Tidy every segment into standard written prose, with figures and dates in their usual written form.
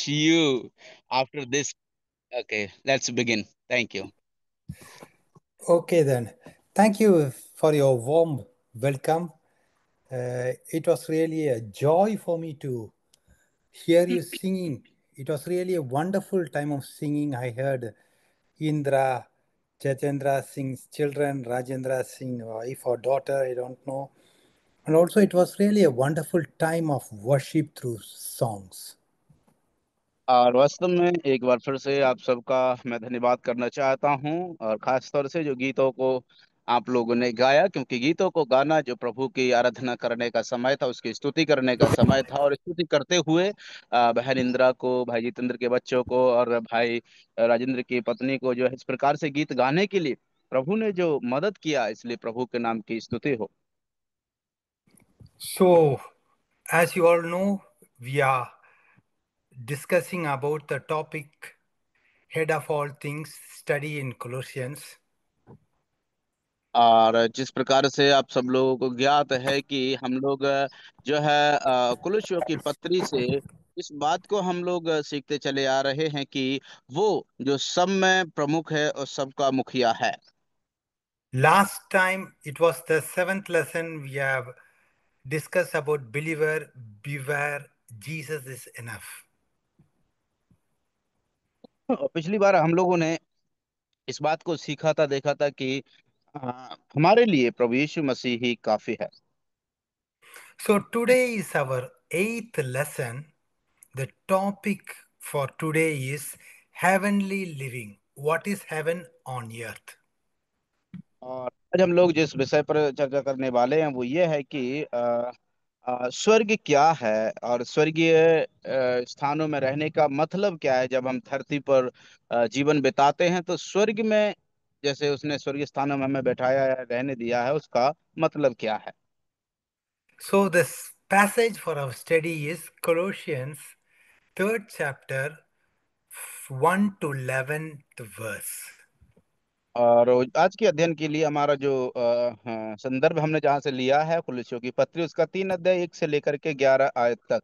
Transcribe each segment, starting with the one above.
you after this. Okay, let's begin. Thank you. Okay, then. Thank you for your warm welcome. It was really a joy for me to hear you singing. It was really a wonderful time of singing. I heard Indra, Jatendra sings children, Rajendra sing wife or daughter, I don't know. And also, it was really a wonderful time of worship through songs. और वास्तव में एक बार फिर से आप सबका मैं धन्यवाद करना चाहता हूं, और खास तौर से जो गीतों को आप लोगों ने गाया, क्योंकि गीतों को गाना जो प्रभु की आराधना करने का समय था, उसकी स्तुति करने का समय था। और स्तुति करते हुए बहन इंदिरा को, भाई जितेंद्र के बच्चों को और भाई राजेंद्र की पत्नी को जो है इस प्रकार से गीत गाने के लिए प्रभु ने जो मदद किया, इसलिए प्रभु के नाम की स्तुति हो। So, as you all know, we are discussing about the topic head of all things study in Colossians. और जिस प्रकार से आप सब लोगों को ज्ञात है कि हम लोग जो है कुलुस्सियों की पत्री से इस बात को हम लोग सीखते चले आ रहे हैं कि वो जो सब में प्रमुख है और सबका मुखिया है। Last time it was the seventh lesson we have discussed about believer beware, Jesus is enough. और पिछली बार हम लोगों ने इस बात को सीखा था, देखा था कि हमारे लिए प्रभु यीशु मसीह ही काफी है। So today is our eighth lesson. The topic for today is heavenly living. What is heaven on earth? और आज हम लोग जिस विषय पर चर्चा करने वाले हैं वो ये है कि स्वर्ग क्या है, और स्वर्गीय स्थानों में रहने का मतलब क्या है। जब हम धरती पर जीवन बिताते हैं तो स्वर्ग में जैसे उसने स्वर्गीय स्थानों में हमें बैठाया है, रहने दिया है, उसका मतलब क्या है। So this passage for our study is Colossians third chapter 1 to 11th verse. और आज के अध्ययन के लिए हमारा जो संदर्भ हमने जहाँ से लिया है, कुलुस्सियों की पत्री, उसका 3 अध्याय 1 से लेकर के 11 आयत तक।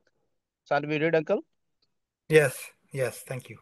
Shall we read uncle? Yes, thank you.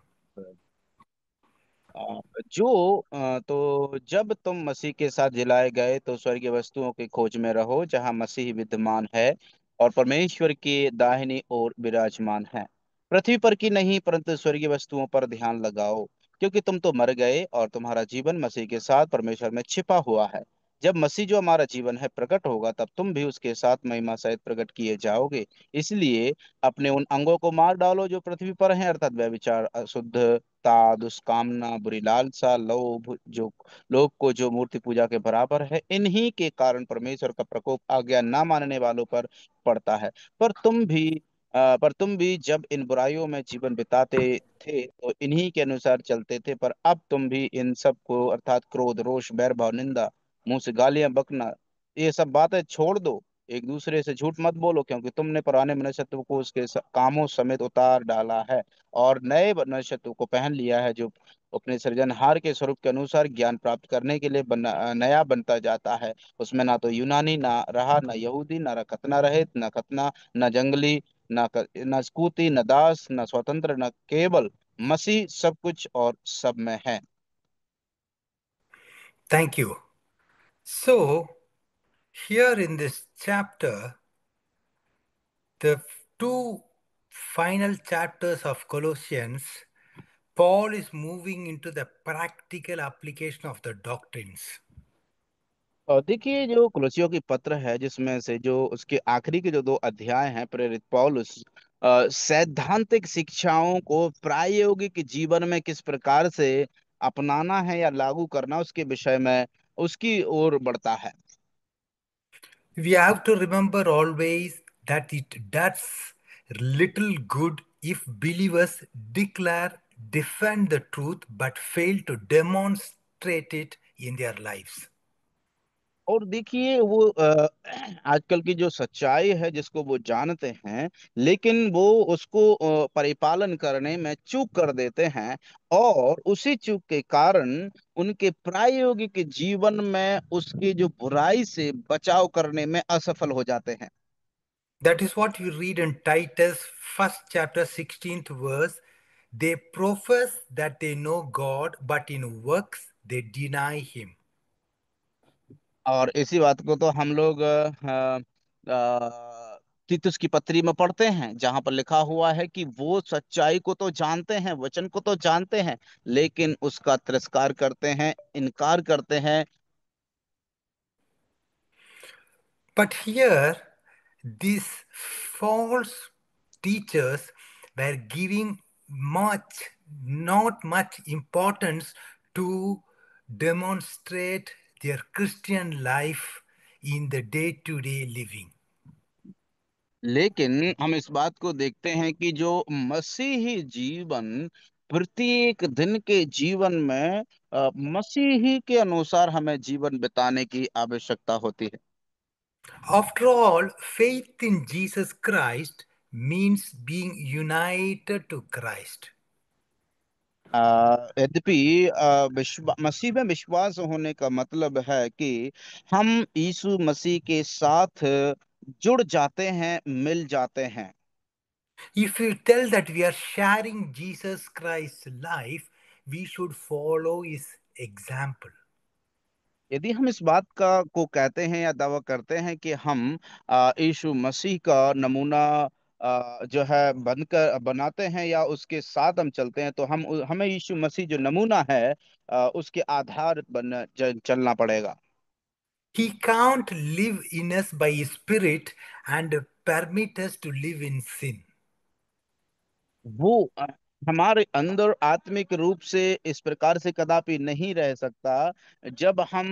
तो जब तुम मसीह के साथ जिलाए गए तो स्वर्गीय वस्तुओं की खोज में रहो, जहाँ मसीह विद्यमान है और परमेश्वर की दाहिनी ओर विराजमान है। पृथ्वी पर की नहीं, परंतु स्वर्गीय वस्तुओं पर ध्यान लगाओ, क्योंकि तुम तो मर गए और तुम्हारा जीवन मसीह के साथ परमेश्वर में छिपा हुआ है। जब मसीह जो हमारा जीवन है प्रकट होगा, तब तुम भी उसके साथ महिमा सहित प्रकट किए जाओगे। इसलिए अपने उन अंगों को मार डालो जो पृथ्वी पर हैं, अर्थात व्यभिचार, अशुद्धता, दुष्कामना, बुरी लालसा, लोभ, जो लोग को जो मूर्ति पूजा के बराबर है। इन्हीं के कारण परमेश्वर का प्रकोप आज्ञा ना मानने वालों पर पड़ता है। पर तुम भी जब इन बुराइयों में जीवन बिताते थे तो इन्हीं के अनुसार चलते थे। पर अब तुम भी इन सब को, अर्थात क्रोध, रोष, बैर भाव, निंदा, मुंह से गालियां बकना, ये सब बातें छोड़ दो। एक दूसरे से झूठ मत बोलो, क्योंकि तुमने पुराने मनुष्यत्व को उसके कामों समेत उतार डाला है और नए मनुष्यत्व को पहन लिया है, जो अपने सृजनहार के स्वरूप के अनुसार ज्ञान प्राप्त करने के लिए नया बनता जाता है। उसमें ना तो यूनानी ना रहा, ना यहूदी, ना खतना रहित, ना खतना, ना जंगली, ना स्कूती, न दास, न स्वतंत्र, न केवल मसीह सब कुछ और सब में है। Thank you. So, here in this chapter, the two final chapters of Colossians, Paul is moving into the practical application of the doctrines. और देखिए, जो कुलुस्सियों की पत्र है, जिसमें से जो उसके आखिरी के जो 2 अध्याय हैं, प्रेरित पौलुस सैद्धांतिक शिक्षाओं को प्रायोगिक जीवन में किस प्रकार से अपनाना है या लागू करना, उसके विषय में उसकी ओर बढ़ता है। We have to remember always that it does little good if believers declare, defend the truth, but fail to demonstrate it in their lives. और देखिए, वो आजकल की जो सच्चाई है जिसको वो जानते हैं, लेकिन वो उसको परिपालन करने में चूक कर देते हैं, और उसी चूक के कारण उनके प्रायोगिक जीवन में उसकी जो बुराई से बचाव करने में असफल हो जाते हैं। That is what we read in Titus, first chapter, 16th verse. They profess that they know God, but in works they deny Him. और इसी बात को तो हम लोग तीतुस की पत्री में पढ़ते हैं, जहां पर लिखा हुआ है कि वो सच्चाई को तो जानते हैं, वचन को तो जानते हैं, लेकिन उसका तिरस्कार करते हैं, इनकार करते हैं। But here, these false teachers were giving not much importance to demonstrate their Christian life in the day to day living. लेकिन हम इस बात को देखते हैं कि जो मसीही जीवन, प्रत्येक दिन के जीवन में मसीही के अनुसार हमें जीवन बिताने की आवश्यकता होती है। After all, faith in Jesus Christ means being united to Christ. यद्यपि मसीह में विश्वास होने का मतलब है कि हम यीशु मसीह के साथ जुड़ जाते हैं, मिल जाते हैं। If we tell that we are sharing Jesus Christ's life, we should follow his example. यदि हम इस बात का को कहते हैं या दावा करते हैं कि हम यीशु मसीह का नमूना जो है बनकर बनाते हैं या उसके साथ हम चलते हैं, तो हमें यीशु मसीह जो नमूना है उसके आधार बन चलना पड़ेगा। He can't live in us by his spirit and permit us to live in sin. वो हमारे अंदर आत्मिक रूप से इस प्रकार से कदापि नहीं रह सकता। जब हम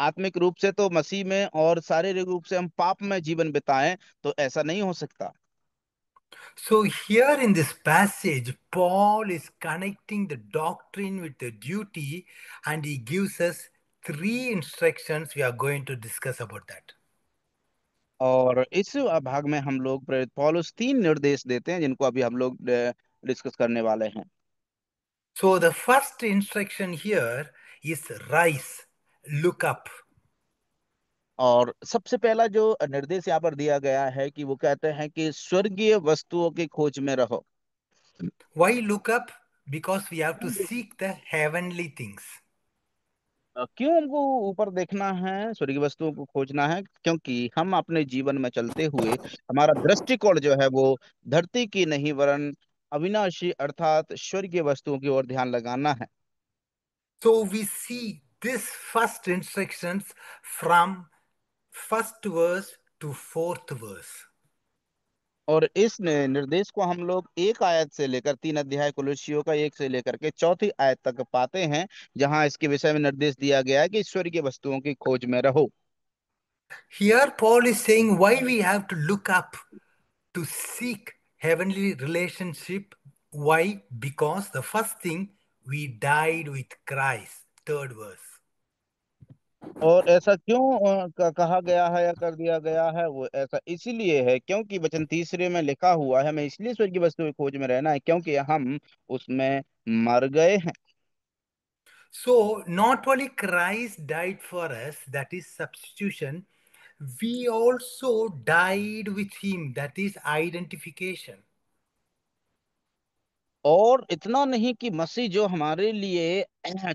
आत्मिक रूप से तो मसीह में और शारीरिक रूप से हम पाप में जीवन बिताएं, तो ऐसा नहीं हो सकता। So, here in this passage, Paul is connecting the doctrine with the duty, and he gives us three instructions. We are going to discuss about that. और इस भाग में हम लोग प्रेरित पौलुस तीन निर्देश देते हैं, जिनको अभी हम लोग डिस्कस करने वाले हैं। So, the first instruction here is rise, look up. और सबसे पहला जो निर्देश यहाँ पर दिया गया है कि वो कहते हैं कि स्वर्गीय वस्तुओं की खोज में रहो। Why look up? Because we have to seek the heavenly things. क्यों हमको ऊपर देखना है, स्वर्गीय वस्तुओं को खोजना है? क्योंकि हम अपने जीवन में चलते हुए हमारा दृष्टिकोण जो है वो धरती की नहीं, वरन अविनाशी अर्थात स्वर्गीय वस्तुओं की ओर ध्यान लगाना है। So we see this first instructions from first verse to fourth verse. और इस निर्देश को हम लोग एक आयत से लेकर तीन अध्याय कुलुस्सियों का एक से लेकर के चौथी आयत तक पाते हैं, जहां इसके विषय में निर्देश दिया गया है कि ईश्वर की वस्तुओं की खोज में रहो। Here Paul is saying why we have to look up to seek heavenly relationship. Why? Because the first thing we died with Christ. Third verse. और ऐसा क्यों कहा गया है या कर दिया गया है, वो ऐसा इसीलिए है क्योंकि वचन तीसरे में लिखा हुआ है, हमें इसलिए स्वर्ग की वस्तु की खोज में रहना है क्योंकि हम उसमें मर गए हैं। So not only Christ died for us, that is substitution, we also died with him, that is identification. और इतना नहीं कि मसीह जो हमारे लिए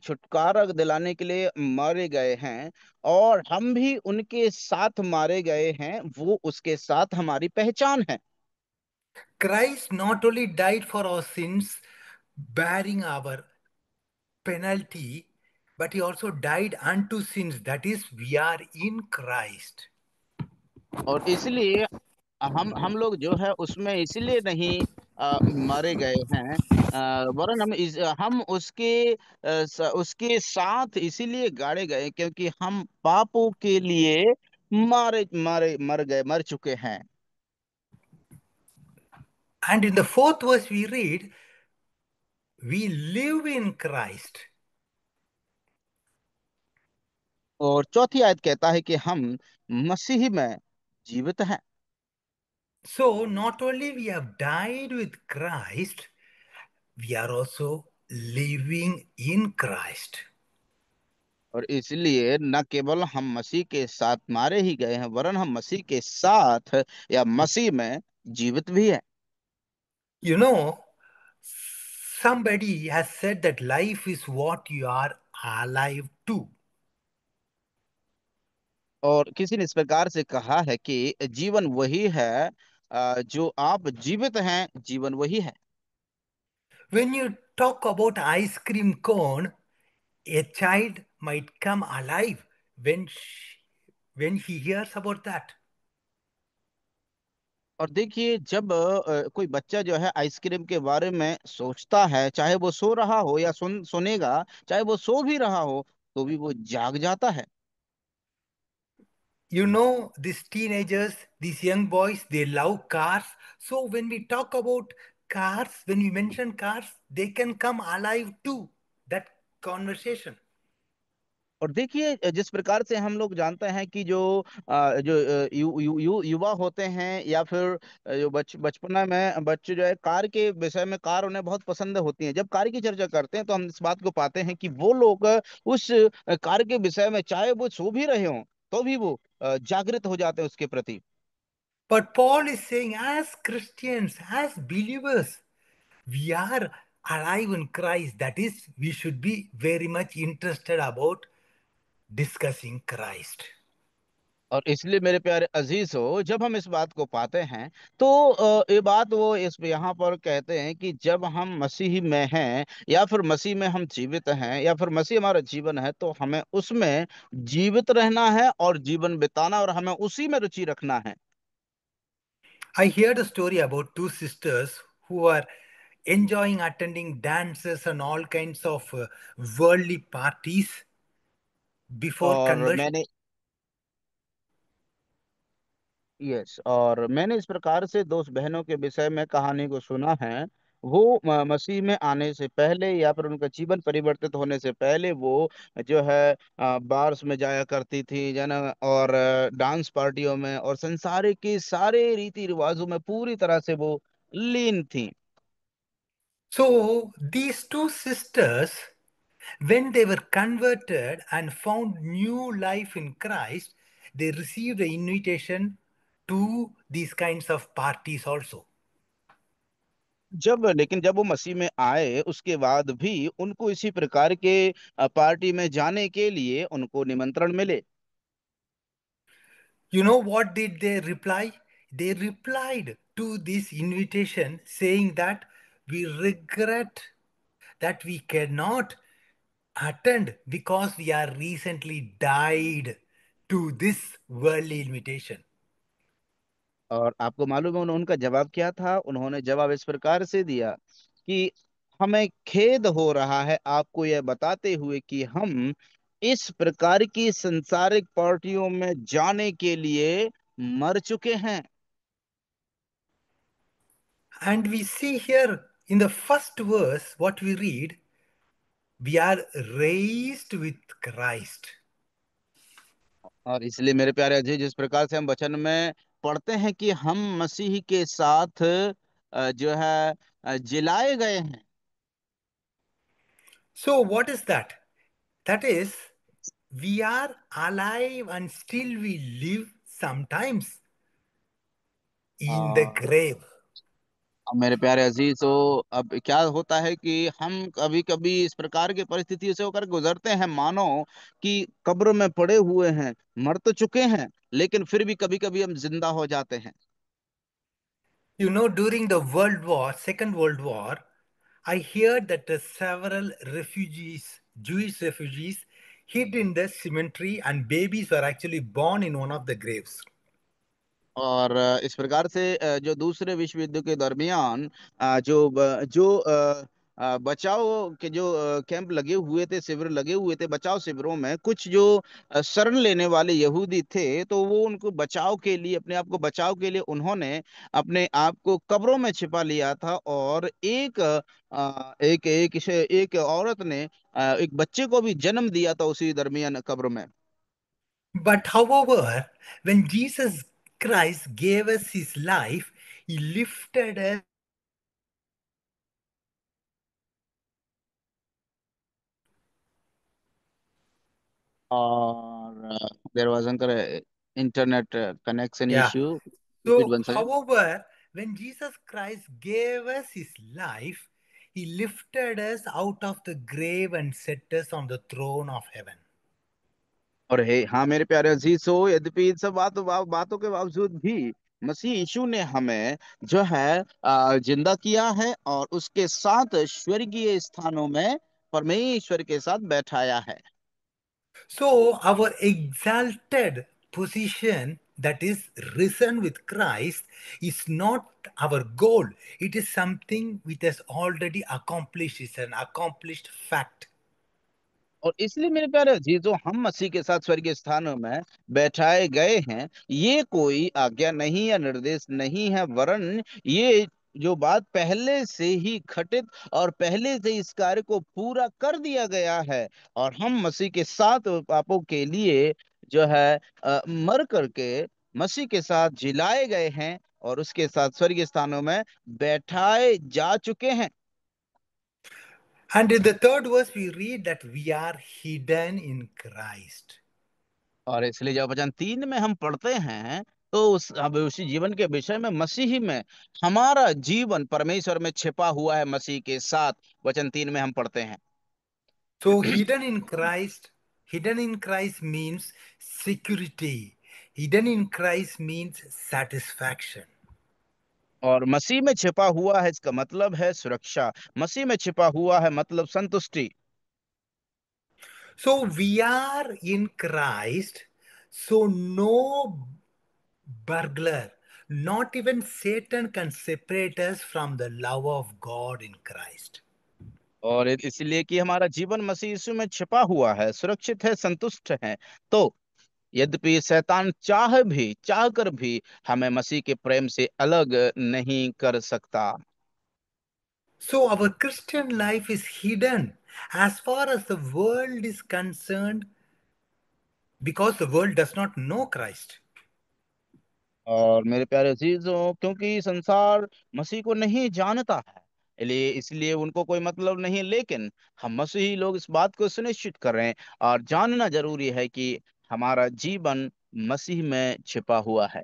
छुटकारा दिलाने के लिए मारे गए हैं, और हम भी उनके साथ मारे गए हैं, वो उसके साथ हमारी पहचान है। Christ not only died for our sins, bearing our penalty, but he also died unto sins. That is, we are in Christ. और इसलिए हम लोग जो है उसमें इसलिए नहीं मारे गए हैं, वरन हम उसके साथ इसीलिए गाड़े गए क्योंकि हम पापों के लिए मारे मारे मर गए, मर चुके हैं। And in the fourth verse, we read, we live in Christ. और चौथी आयत कहता है कि हम मसीह में जीवित हैं। So, not only we have died with Christ, we are also living in Christ. और इसलिए न केवल हम मसीह के साथ मारे ही गए हैं, वरन हम मसीह के साथ या मसीह में जीवित भी है। You know, somebody has said that life is what you are alive to. और किसी ने इस प्रकार से कहा है कि जीवन वही है, जो आप जीवित हैं, जीवन वही है। When you talk about ice cream cone, a child might come alive when he hears about that. और देखिए, जब कोई बच्चा जो है आइसक्रीम के बारे में सोचता है, चाहे वो सो रहा हो या सुनेगा, चाहे वो सो भी रहा हो, तो भी वो जाग जाता है। You know, these teenagers, these young boys, they love cars. So when we talk about cars, when we mention cars, they can come alive too. That conversation. और देखिए, जिस प्रकार से हम लोग जानते हैं कि जो युवा होते हैं, या फिर जो बचपना में बच्चे जो है, कार के विषय में कार उन्हें बहुत पसंद होती है। जब कार की चर्चा करते हैं तो हम इस बात को पाते हैं कि वो लोग उस कार के विषय में चाहे वो सो भी रहे हों, तो भी वो जागृत हो जाते हैं उसके प्रति। But Paul is saying, as Christians, as believers, we are alive in Christ. That is, we should be very much interested about discussing Christ. और इसलिए मेरे प्यारे अजीज हो, जब हम इस बात को पाते हैं तो ये बात वो इस यहाँ पर कहते हैं कि जब हम मसीह में हैं, या फिर मसीह में हम जीवित हैं, या फिर मसीह हमारा जीवन है, तो हमें उसमें जीवित रहना है और जीवन बिताना, और हमें उसी में रुचि रखना है। I heard a story about two sisters who are enjoying attending dances and all kinds of worldly parties before और conversion. मैंने यस, और मैंने इस प्रकार से दोस्त बहनों के विषय में कहानी को सुना है। वो मसीह में आने से पहले, या फिर उनका जीवन परिवर्तित होने से पहले, वो जो है बार्स में जाया करती थी जना, और डांस पार्टियों में और संसार के सारे रीति रिवाजों में पूरी तरह से वो लीन थी। So these two sisters, when they were converted and found new life in Christ, they received an invitation to these kinds of parties also. लेकिन जब वो मसीह में आए, उसके बाद भी उनको इसी प्रकार के पार्टी में जाने के लिए उनको निमंत्रण मिले। You know what did they reply? They replied to this invitation saying that we regret that we cannot attend because we are recently died to this worldly invitation. और आपको मालूम है उनका जवाब क्या था? उन्होंने जवाब इस प्रकार से दिया कि हमें खेद हो रहा है आपको यह बताते हुए कि हम इस प्रकार की संसारिक पार्टियों में जाने के लिए मर चुके हैं। And we see here in the first verse what we read, we are raised with Christ. और इसलिए मेरे प्यारे अजय, जिस प्रकार से हम वचन में पढ़ते हैं कि हम मसीह के साथ जो है जिलाए गए हैं। So, what is that? That is, we are alive and still we live sometimes in the grave. अब मेरे प्यारे अजीज, तो अब क्या होता है कि हम कभी कभी इस प्रकार की परिस्थितियों से होकर गुजरते हैं, मानो कि कब्र में पड़े हुए हैं, मर तो चुके हैं, लेकिन फिर भी कभी कभी हम जिंदा हो जाते हैं। You know, during the World War, Second World War, I heard that several refugees, Jewish refugees, hid in the cemetery and babies were actually born in one of the graves. और इस प्रकार से जो दूसरे विश्व युद्ध के दरमियान बचाव के जो कैंप लगे हुए थे, शिविर लगे हुए थे, बचाव शिविरों में कुछ जो शरण लेने वाले यहूदी थे, तो वो उनको बचाव के लिए, अपने आप को बचाव के लिए, उन्होंने अपने आप को कब्रों में छिपा लिया था। और एक औरत ने एक बच्चे को भी जन्म दिया था उसी दरमियान कब्र में। But however, when Jesus Christ gave us his life, he lifted us. और देयर वाज अनकर internet connection Yeah. Issue. Repeat So, one second. however, when Jesus Christ gave us his life, he lifted us out of the grave and set us on the throne of heaven. और हे हाँ मेरे प्यारे अजीजों, यद्यपि इन सब बातों के बावजूद भी मसीह यीशु ने हमें जो है जिंदा किया है और उसके साथ स्वर्गीय स्थानों में परमेश्वर के साथ बैठाया है। So, our exalted position, that is risen with Christ, is not our goal. It is something which has already accomplished. It's an accomplished fact. और इसलिए मेरे प्यारे अजीजों, हम मसीह के साथ स्वर्गीय स्थानों में बैठाए गए हैं। ये कोई आज्ञा नहीं या निर्देश नहीं है, वरन ये जो बात पहले से ही घटित और पहले से इस कार्य को पूरा कर दिया गया है। और हम मसीह के साथ पापों के लिए जो है मर करके मसीह के साथ जिलाए गए हैं और उसके साथ स्वर्गीय स्थानों में बैठाए जा चुके हैं। And in the third verse, we read that we are hidden in Christ. और इसलिए जब वचन 3 में हम पढ़ते हैं तो उस अब उसी जीवन के विषय में मसीही में हमारा जीवन परमेश्वर में छिपा हुआ है मसीह के साथ। वचन 3 में हम पढ़ते हैं। So, hidden in Christ means security. Hidden in Christ means satisfaction. और मसीह में छिपा हुआ है इसका मतलब है सुरक्षा। मसीह में छिपा हुआ है मतलब संतुष्टि। So, we are in Christ. So, no burglar, not even Satan can separate us from the love of God in Christ. और इसलिए कि हमारा जीवन मसीह यीशु में छिपा हुआ है, सुरक्षित है, संतुष्ट है। तो यद्यपि शैतान चाह कर भी हमें मसीह के प्रेम से अलग नहीं कर सकता। So, our Christian life is hidden as far as the world is concerned because the world does not know Christ. और मेरे प्यारे अजीजों, क्योंकि संसार मसीह को नहीं जानता है, इसलिए उनको कोई मतलब नहीं, लेकिन हम मसीही लोग इस बात को सुनिश्चित कर रहे हैं और जानना जरूरी है कि हमारा जीवन मसीह में छिपा हुआ है।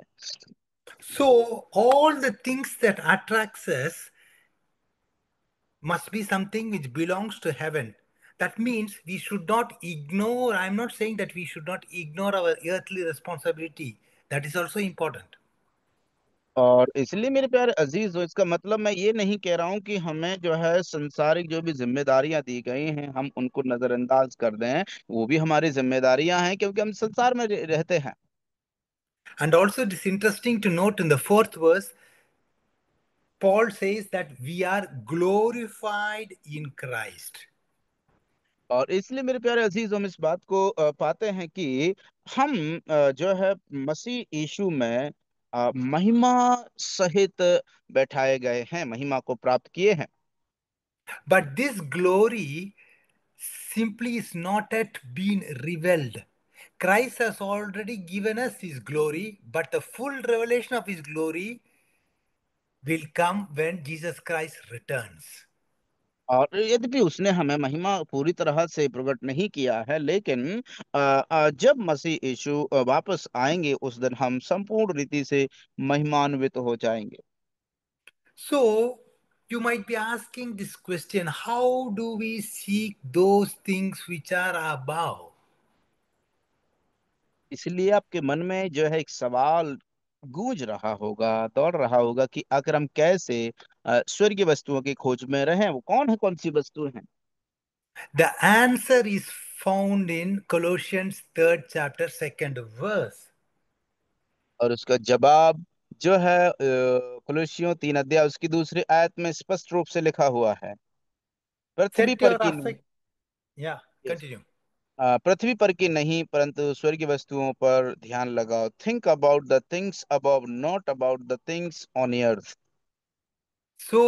So, all the things that attracts us must be something which belongs to heaven. That means we should not ignore, I'm not saying that we should not ignore our earthly responsibility. That is also important. और इसलिए मेरे प्यारे अजीजों, इसका मतलब मैं ये नहीं कह रहा हूँ कि हमें जो है संसारिक जो भी जिम्मेदारियां दी गई हैं हम उनको नजरअंदाज कर दें। वो भी हमारी जिम्मेदारियां हैं, क्योंकि हम संसार में रहते हैं। And also, it is interesting to note in the fourth verse, Paul says that we are glorified in Christ. और इसलिए मेरे प्यारे अजीज, हम इस बात को पाते हैं कि हम जो है मसीह यीशु में महिमा सहित बैठाए गए हैं, महिमा को प्राप्त किए हैं। But this glory simply is not yet been revealed. Christ has already given us his glory, but the full revelation of his glory will come when Jesus Christ returns. और यद्यपि उसने हमें महिमा पूरी तरह से प्रकट नहीं किया है, लेकिन जब मसीह यीशु वापस आएंगे उस दिन हम संपूर्ण रीति से महिमान्वित हो जाएंगे। So, you might be asking this question, how do we seek those things which are above? इसलिए आपके मन में जो है एक सवाल गूंज रहा होगा, दौड़ रहा होगा कि आखिर हम कैसे स्वर्गीय वस्तुओं की खोज में रहें। वो कौन सी वस्तु हैं? The answer is found in Colossians 3rd chapter 2nd verse. और उसका जवाब जो है कुलुस्सियों 3 अध्याय उसकी दूसरी आयत में स्पष्ट रूप से लिखा हुआ है। पृथ्वी Set पर your की नहीं। affect. Yeah, Yes. continue. पृथ्वी पर की नहीं, परंतु स्वर्गीय वस्तुओं पर ध्यान लगाओ। Think about the things above, not about the things on earth। So,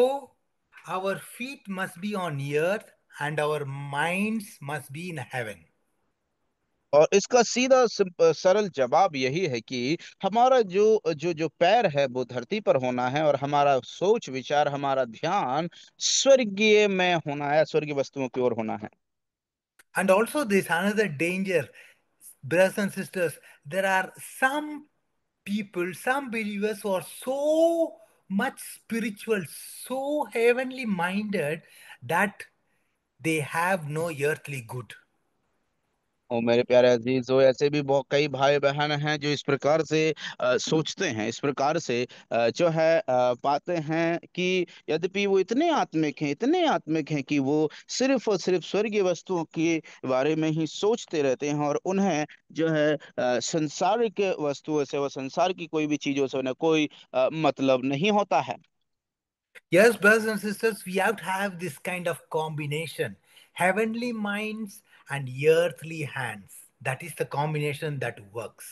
our feet must be on earth and our minds must be in heaven. और इसका सीधा सरल जवाब यही है कि हमारा जो पैर है वो धरती पर होना है और हमारा सोच विचार, हमारा ध्यान स्वर्गीय में होना है, स्वर्गीय वस्तुओं की ओर होना है। And also, there's another danger. Brothers and sisters, there are some people, some believers who are so much spiritual, so heavenly minded that they have no earthly good. और मेरे प्यारे अजीजों, ऐसे भी बहुत कई भाई बहन हैं जो इस प्रकार से सोचते हैं, इस प्रकार से जो है पाते हैं कि यद्यपि वो इतने आत्मिक हैं, इतने आत्मिक हैं कि वो सिर्फ और सिर्फ स्वर्गीय वस्तुओं के बारे में ही सोचते रहते हैं, और उन्हें जो है संसारिक वस्तुओं से, व संसार की कोई भी चीजों से उन्हें कोई मतलब नहीं होता है। Yes, brothers and sisters, we have to have this kind of combination, heavenly minds and earthly hands. That is the combination that works.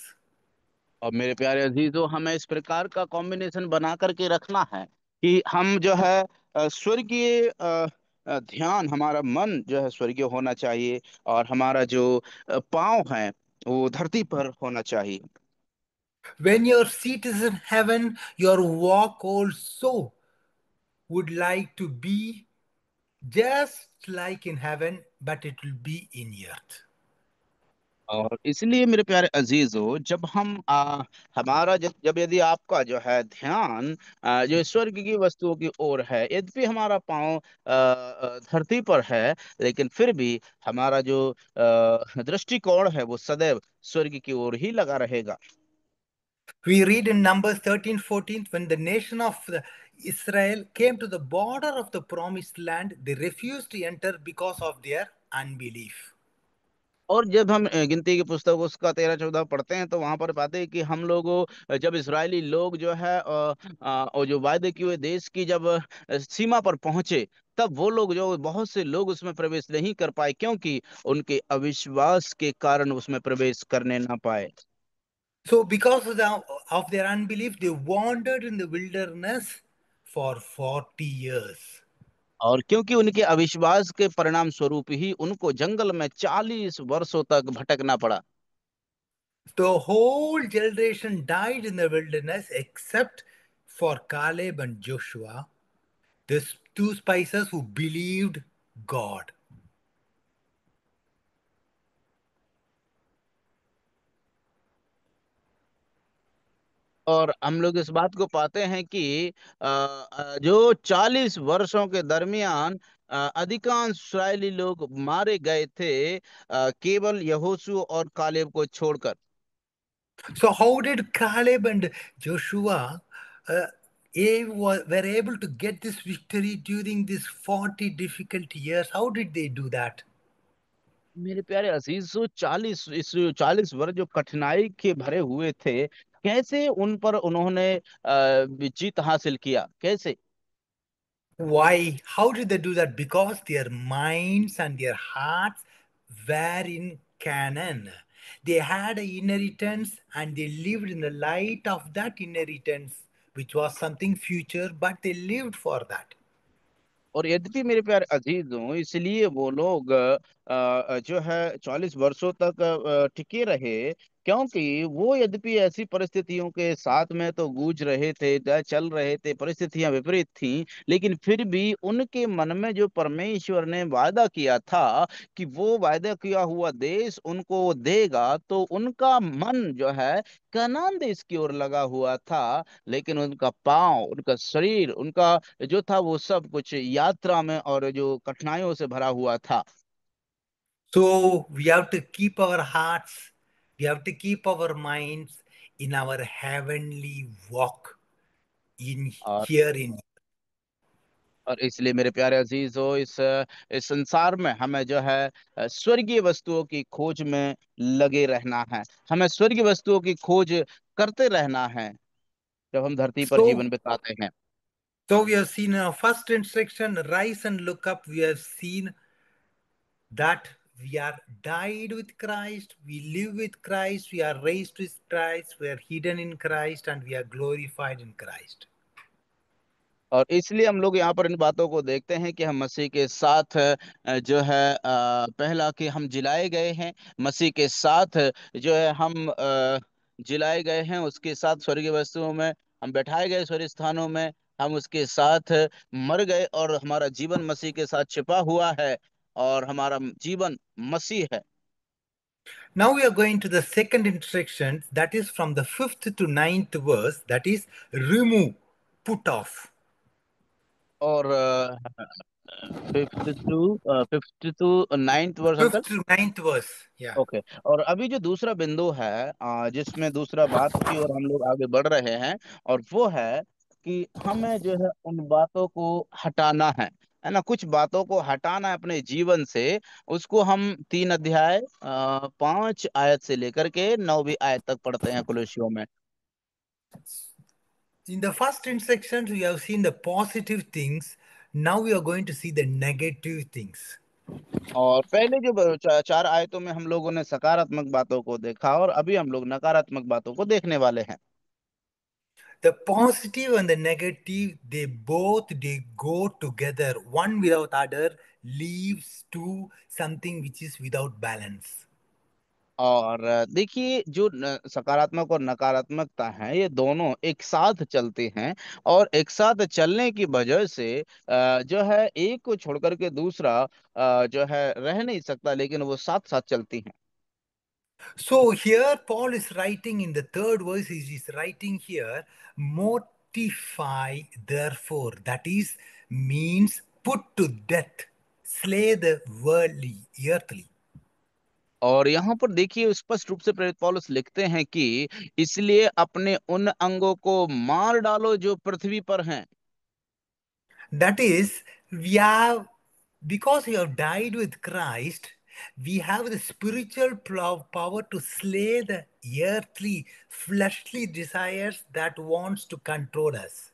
और मेरे प्यारे अजीजों, हमें इस प्रकार का कॉम्बिनेशन बना करके रखना है कि हम जो है स्वर्गीय ध्यान, हमारा मन जो है स्वर्गीय होना चाहिए, और हमारा जो पाँव है वो धरती पर होना चाहिए। When your seat is in heaven, your walk also would like to be just like in heaven, but it will be in earth. और इसलिए मेरे प्यारे अजीजों, जब हम हमारा जब यदि आपका जो है ध्यान जो स्वर्ग की वस्तुओं की ओर है, यद्यपि हमारा पाँव धरती पर है, लेकिन फिर भी हमारा जो दृष्टिकोण है वो सदैव स्वर्ग की ओर ही लगा रहेगा। We read in Numbers 13:14, when the nation of Israel came to the border of the promised land, they refused to enter because of their unbelief. और जब हम गिनती की पुस्तक उसका 13-14 पढ़ते हैं, तो वहां पर पाते हैं कि हम लोगों जब इजरायली लोग जो है और जो वायदे किए हुए देश की जब सीमा पर पहुंचे, तब वो लोग जो बहुत से लोग उसमें प्रवेश नहीं कर पाए, क्योंकि उनके अविश्वास के कारण उसमें प्रवेश करने ना पाए। So, because of their unbelief, they wandered in the wilderness for 40 years. और क्योंकि उनके अविश्वास के परिणाम स्वरूप ही उनको जंगल में 40 वर्षों तक भटकना पड़ा। The whole generation died in the wilderness except for Caleb and Joshua, these two spices who believed God. और हम लोग इस बात को पाते हैं कि जो 40 वर्षों के दरमियान अधिकांश इस्राएली लोग मारे गए थे, केवल यहोशू और कालेब को छोड़कर। So, how did Caleb and Joshua were able to get this victory during these 40 difficult years? How did they do that? मेरे प्यारे अजीजों, 40 वर्ष जो कठिनाई के भरे हुए थे, कैसे उन पर उन्होंने जीत हासिल किया, कैसे? Why? How did they do that? Because their minds and their hearts were in Canaan. They had an inheritance and they lived in the light of that inheritance, which was something future, but they lived for that. और यद्यपि मेरे प्यारे अजीजों, इसलिए वो लोग जो है 40 वर्षों तक टिके रहे, क्योंकि वो यद्यपि ऐसी परिस्थितियों के साथ में तो गूंज रहे थे, चल रहे थे, परिस्थितियां विपरीत थीं, लेकिन फिर भी उनके मन में जो परमेश्वर ने वादा किया था कि वो वादा किया हुआ देश उनको वो देगा, तो उनका मन जो है कनान देश की ओर लगा हुआ था। लेकिन उनका पाँव, उनका शरीर, उनका जो था वो सब कुछ यात्रा में और जो कठिनाइयों से भरा हुआ था। So we have to keep our hearts, we have to keep our minds in our heavenly walk in और here in. और इसलिए मेरे प्यारे अजीजों, इस संसार में हमें जो है स्वर्गीय वस्तुओं की खोज में लगे रहना है। हमें स्वर्गीय वस्तुओं की खोज करते रहना है जब हम धरती पर So जीवन बिताते हैं। so we have seen our first instruction, rise and look up. We have seen that we are died with Christ, we live with Christ, we are raised with Christ, we are hidden in Christ, and we are glorified in Christ. और इसलिए हम लोग यहाँ पर इन बातों को देखते हैं कि हम मसीह के साथ जो है पहला कि हम जिलाए गए हैं, मसीह के साथ जो है हम जिलाए गए हैं, उसके साथ स्वर्गीय वस्तुओं में हम बैठाए गए, स्वर्गीय स्थानों में हम उसके साथ मर गए, और हमारा जीवन मसीह के साथ छिपा हुआ है, और हमारा जीवन मसीह है। Now we are going to the second instruction, that is from the fifth to ninth verse, that is remove, put off. और fifth to ninth verse uncle. Fifth to ninth verse, yeah. Okay. और अभी जो दूसरा बिंदु है जिसमें दूसरा बात की ओर हम लोग आगे बढ़ रहे हैं, और वो है कि हमें जो है उन बातों को हटाना है ना, कुछ बातों को हटाना है अपने जीवन से। उसको हम 3 अध्याय 5 आयत से लेकर के 9वीं आयत तक पढ़ते हैं कुलुस्सियों में। In the first instruction, we have seen the positive things. Now we are going to see the negative things. और पहले जो 4 आयतों में हम लोगों ने सकारात्मक बातों को देखा, और अभी हम लोग नकारात्मक बातों को देखने वाले हैं। The positive and the negative, they go together. One without other leads to something which is without balance. और देखिए जो सकारात्मक और नकारात्मकता है, ये दोनों एक साथ चलते हैं, और एक साथ चलने की वजह से जो है एक को छोड़ करके दूसरा जो है रह नहीं सकता, लेकिन वो साथ साथ चलती हैं। So here Paul is writing in the third verse, he is writing here, mortify therefore, that is means put to death, slay the worldly, earthly. और यहाँ पर देखिए स्पष्ट रूप से प्रेरित पौलुस लिखते हैं कि इसलिए अपने उन अंगों को मार डालो जो पृथ्वी पर हैं। That is, we have, because we have died with Christ, we have the spiritual power to slay the earthly, fleshly desires that wants to control us.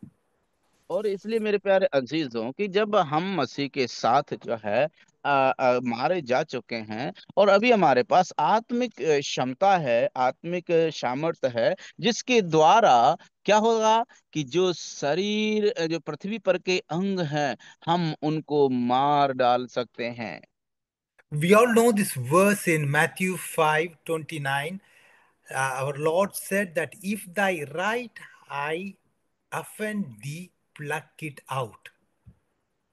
और इसलिए मेरे प्यारे अजीजों कि जब हम मसीह के साथ जो है मारे जा चुके हैं, और अभी हमारे पास आत्मिक क्षमता है, आत्मिक सामर्थ्य है, जिसके द्वारा क्या होगा कि जो शरीर जो पृथ्वी पर के अंग हैं, हम उनको मार डाल सकते हैं। We all know this verse in Matthew 5:29. Our Lord said that if thy right eye offend thee, pluck it out.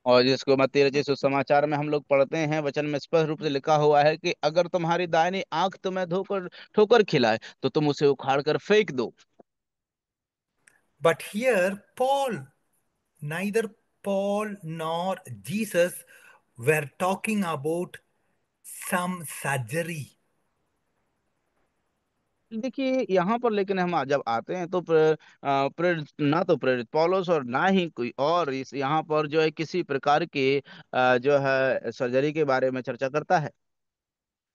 और जिसको मत्ती रचित सुसमाचार में हम लोग पढ़ते हैं, वचन में स्पष्ट रूप से लिखा हुआ है कि अगर तुम्हारी दाहिनी आंख तुम्हें धोकर ठोकर खिलाए, तो तुम उसे उखाड़ कर फेंक दो। But here, neither Paul nor Jesus were talking about some surgery. देखिए यहाँ पर लेकिन हम जब आते हैं तो प्रेरित ना तो प्रेरित पौलुस और ना ही कोई और इस यहाँ पर जो है किसी प्रकार के जो है सर्जरी के बारे में चर्चा करता है।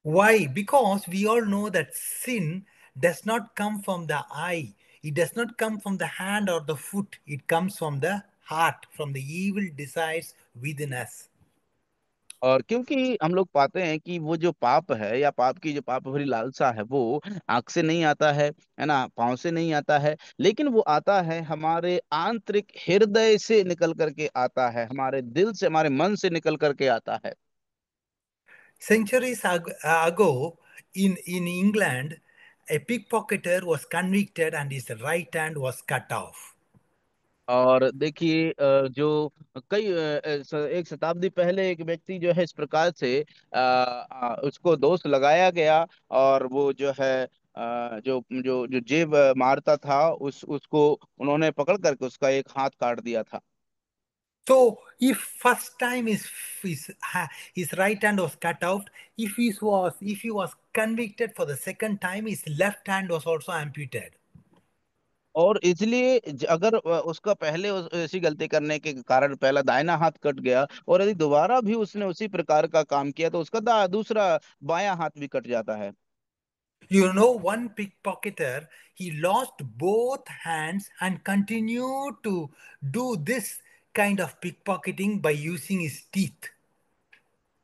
Why? Because we all know that sin does not come from the eye, it does not come from the hand or the foot, it comes from the heart, from the evil desires within us. और क्योंकि हम लोग पाते हैं कि वो जो पाप है, या पाप की जो पाप भरी लालसा है, वो आंख से नहीं आता है ना, पाँव से नहीं आता है, लेकिन वो आता है हमारे आंतरिक हृदय से निकल करके आता है, हमारे दिल से, हमारे मन से निकल करके आता है। Centuries ago, in England, a pickpocketer was convicted and his right hand was cut off. और देखिए जो कई एक शताब्दी पहले एक व्यक्ति जो है इस प्रकार से उसको दोष लगाया गया, और वो जो है जो जो जो जेब मारता था, उसको उन्होंने पकड़ करके उसका एक हाथ काट दिया था। So, if first time his right hand was cut off, if he was convicted for the second time, his left hand was also amputated. और इसलिए अगर उसका पहले ऐसी गलती करने के कारण पहला दाहिना हाथ कट गया, और यदि दोबारा भी उसने उसी प्रकार का काम किया, तो उसका दूसरा बायां हाथ भी कट जाता है। You know, one pickpocketer, he lost both hands and continued to do this kind of pickpocketing by using his teeth.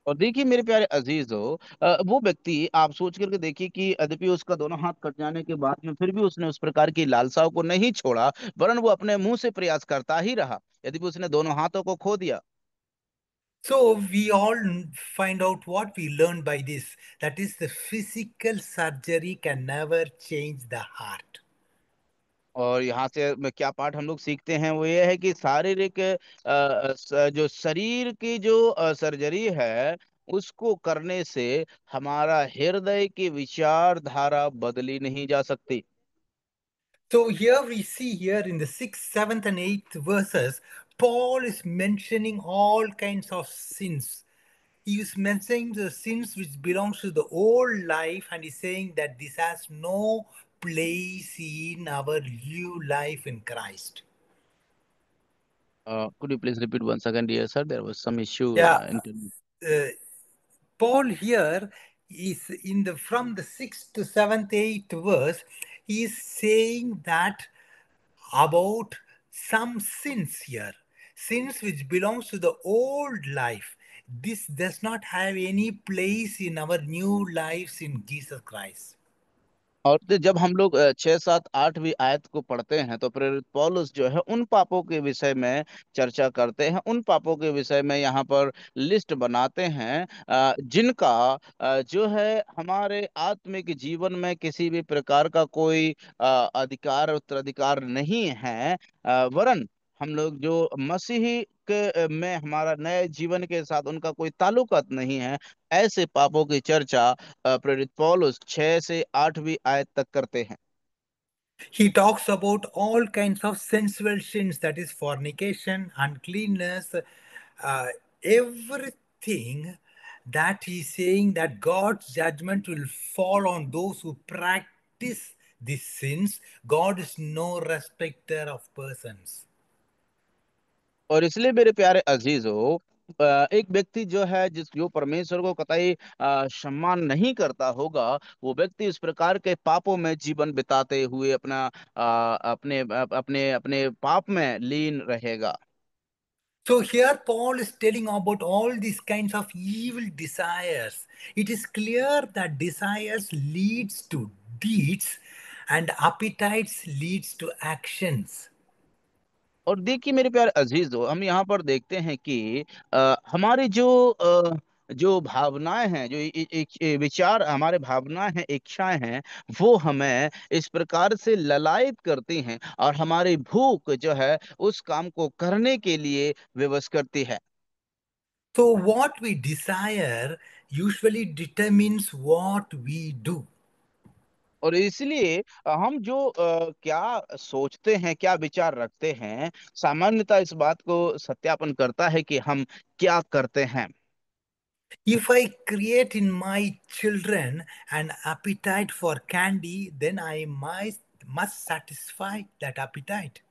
और देखिए मेरे प्यारे अजीज हो, वो व्यक्ति आप सोच करके देखिए कि यद्यपि उसका दोनों हाथ कट जाने के बाद में फिर भी उसने उस प्रकार की लालसाओं को नहीं छोड़ा, वरन वो अपने मुंह से प्रयास करता ही रहा, यद्यपि उसने दोनों हाथों को खो दिया। So we all find out what we learned by this. That is, the physical surgery can never change the heart. और यहाँ से क्या पाठ हम लोग सीखते हैं, वो ये है कि शारीरिक जो शरीर की जो सर्जरी है, उसको करने से हमारा हृदय की विचारधारा बदली नहीं जा सकती। So here we see here in the 6th, 7th, and 8th verses, Paul is mentioning all kinds of sins. He is mentioning the sins which belongs to the old life, and he's saying that this has no place in our new life in Christ. Could you please repeat once again, dear sir? There was some issue in Yeah, internet. uh, Paul here is in the from the 6th to 7th, 8th verse, he is saying that about some sins here, sins which belongs to the old life. This does not have any place in our new lives in Jesus Christ. और जब हम लोग 6, 7, 8वीं आयत को पढ़ते हैं तो प्रेरित पौलुस जो है उन पापों के विषय में चर्चा करते हैं, उन पापों के विषय में यहाँ पर लिस्ट बनाते हैं जिनका जो है हमारे आत्मिक जीवन में किसी भी प्रकार का कोई अधिकार उत्तराधिकार नहीं है, वरन हम लोग जो मसीही के में हमारा नए जीवन के साथ उनका कोई ताल्लुकात नहीं है, ऐसे पापों की चर्चा प्रेरित पौलुस 6 से 8वीं आयत तक करते हैं। He talks about all kinds of sensual sins, that is fornication, uncleanness, uh, everything that he's saying that God's judgment will fall on those who practice these sins. God is no respecter of persons. और इसलिए मेरे प्यारे अजीज हो, एक व्यक्ति जो है जो परमेश्वर को कतई सम्मान नहीं करता होगा, वो व्यक्ति इस प्रकार के पापों में जीवन बिताते हुए अपने अपने पाप में लीन रहेगा। So here Paul is telling about all these kinds of evil desires. It is clear that desires leads to deeds and appetites leads to actions. और देखिए मेरे प्यारे अजीज हो, हम यहाँ पर देखते हैं कि हमारी जो भावनाएं हैं, जो विचार, हमारे भावनाएं हैं, इच्छाएं हैं, वो हमें इस प्रकार से ललायत करती हैं और हमारी भूख जो है उस काम को करने के लिए विवश करती है। So what we desire usually determines what we do. और इसलिए हम जो क्या सोचते हैं, क्या विचार रखते हैं, सामान्यतः इस बात को सत्यापन करता है कि हम क्या करते हैं। If I create in my children an appetite for candy, then I must satisfy that appetite.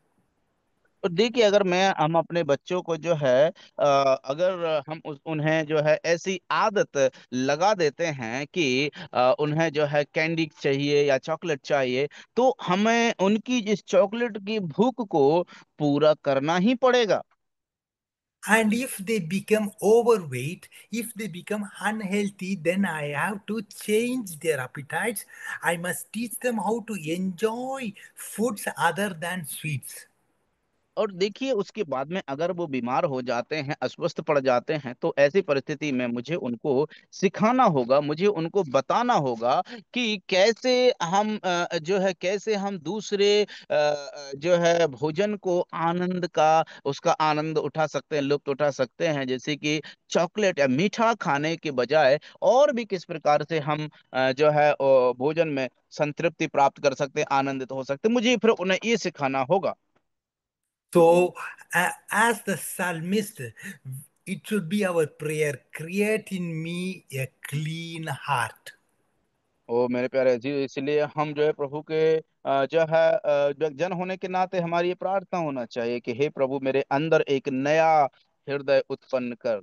और देखिए, अगर मैं हम अपने बच्चों को जो है अगर हम उन्हें जो है ऐसी आदत लगा देते हैं कि उन्हें जो है कैंडी चाहिए या चॉकलेट चाहिए, तो हमें उनकी इस चॉकलेट की भूख को पूरा करना ही पड़ेगा। And if they become overweight, if they become unhealthy, then I have to change their appetites. I must teach them how to enjoy foods other than sweets. और देखिए, उसके बाद में अगर वो बीमार हो जाते हैं, अस्वस्थ पड़ जाते हैं, तो ऐसी परिस्थिति में मुझे उनको सिखाना होगा, मुझे उनको बताना होगा कि कैसे हम जो है कैसे हम दूसरे जो है भोजन को उसका आनंद उठा सकते हैं, लुत्फ उठा सकते हैं, जैसे कि चॉकलेट या मीठा खाने के बजाय और भी किस प्रकार से हम जो है भोजन में संतृप्ति प्राप्त कर सकते हैं, आनंदित हो सकते हैं, मुझे फिर उन्हें ये सिखाना होगा। So, as the psalmist, it should be our prayer, create in me a clean heart. ओ मेरे प्यारे जी, इसलिए हम जो है प्रभु के जो है जन होने के नाते हमारी ये प्रार्थना होना चाहिए कि हे प्रभु, मेरे अंदर एक नया हृदय उत्पन्न कर।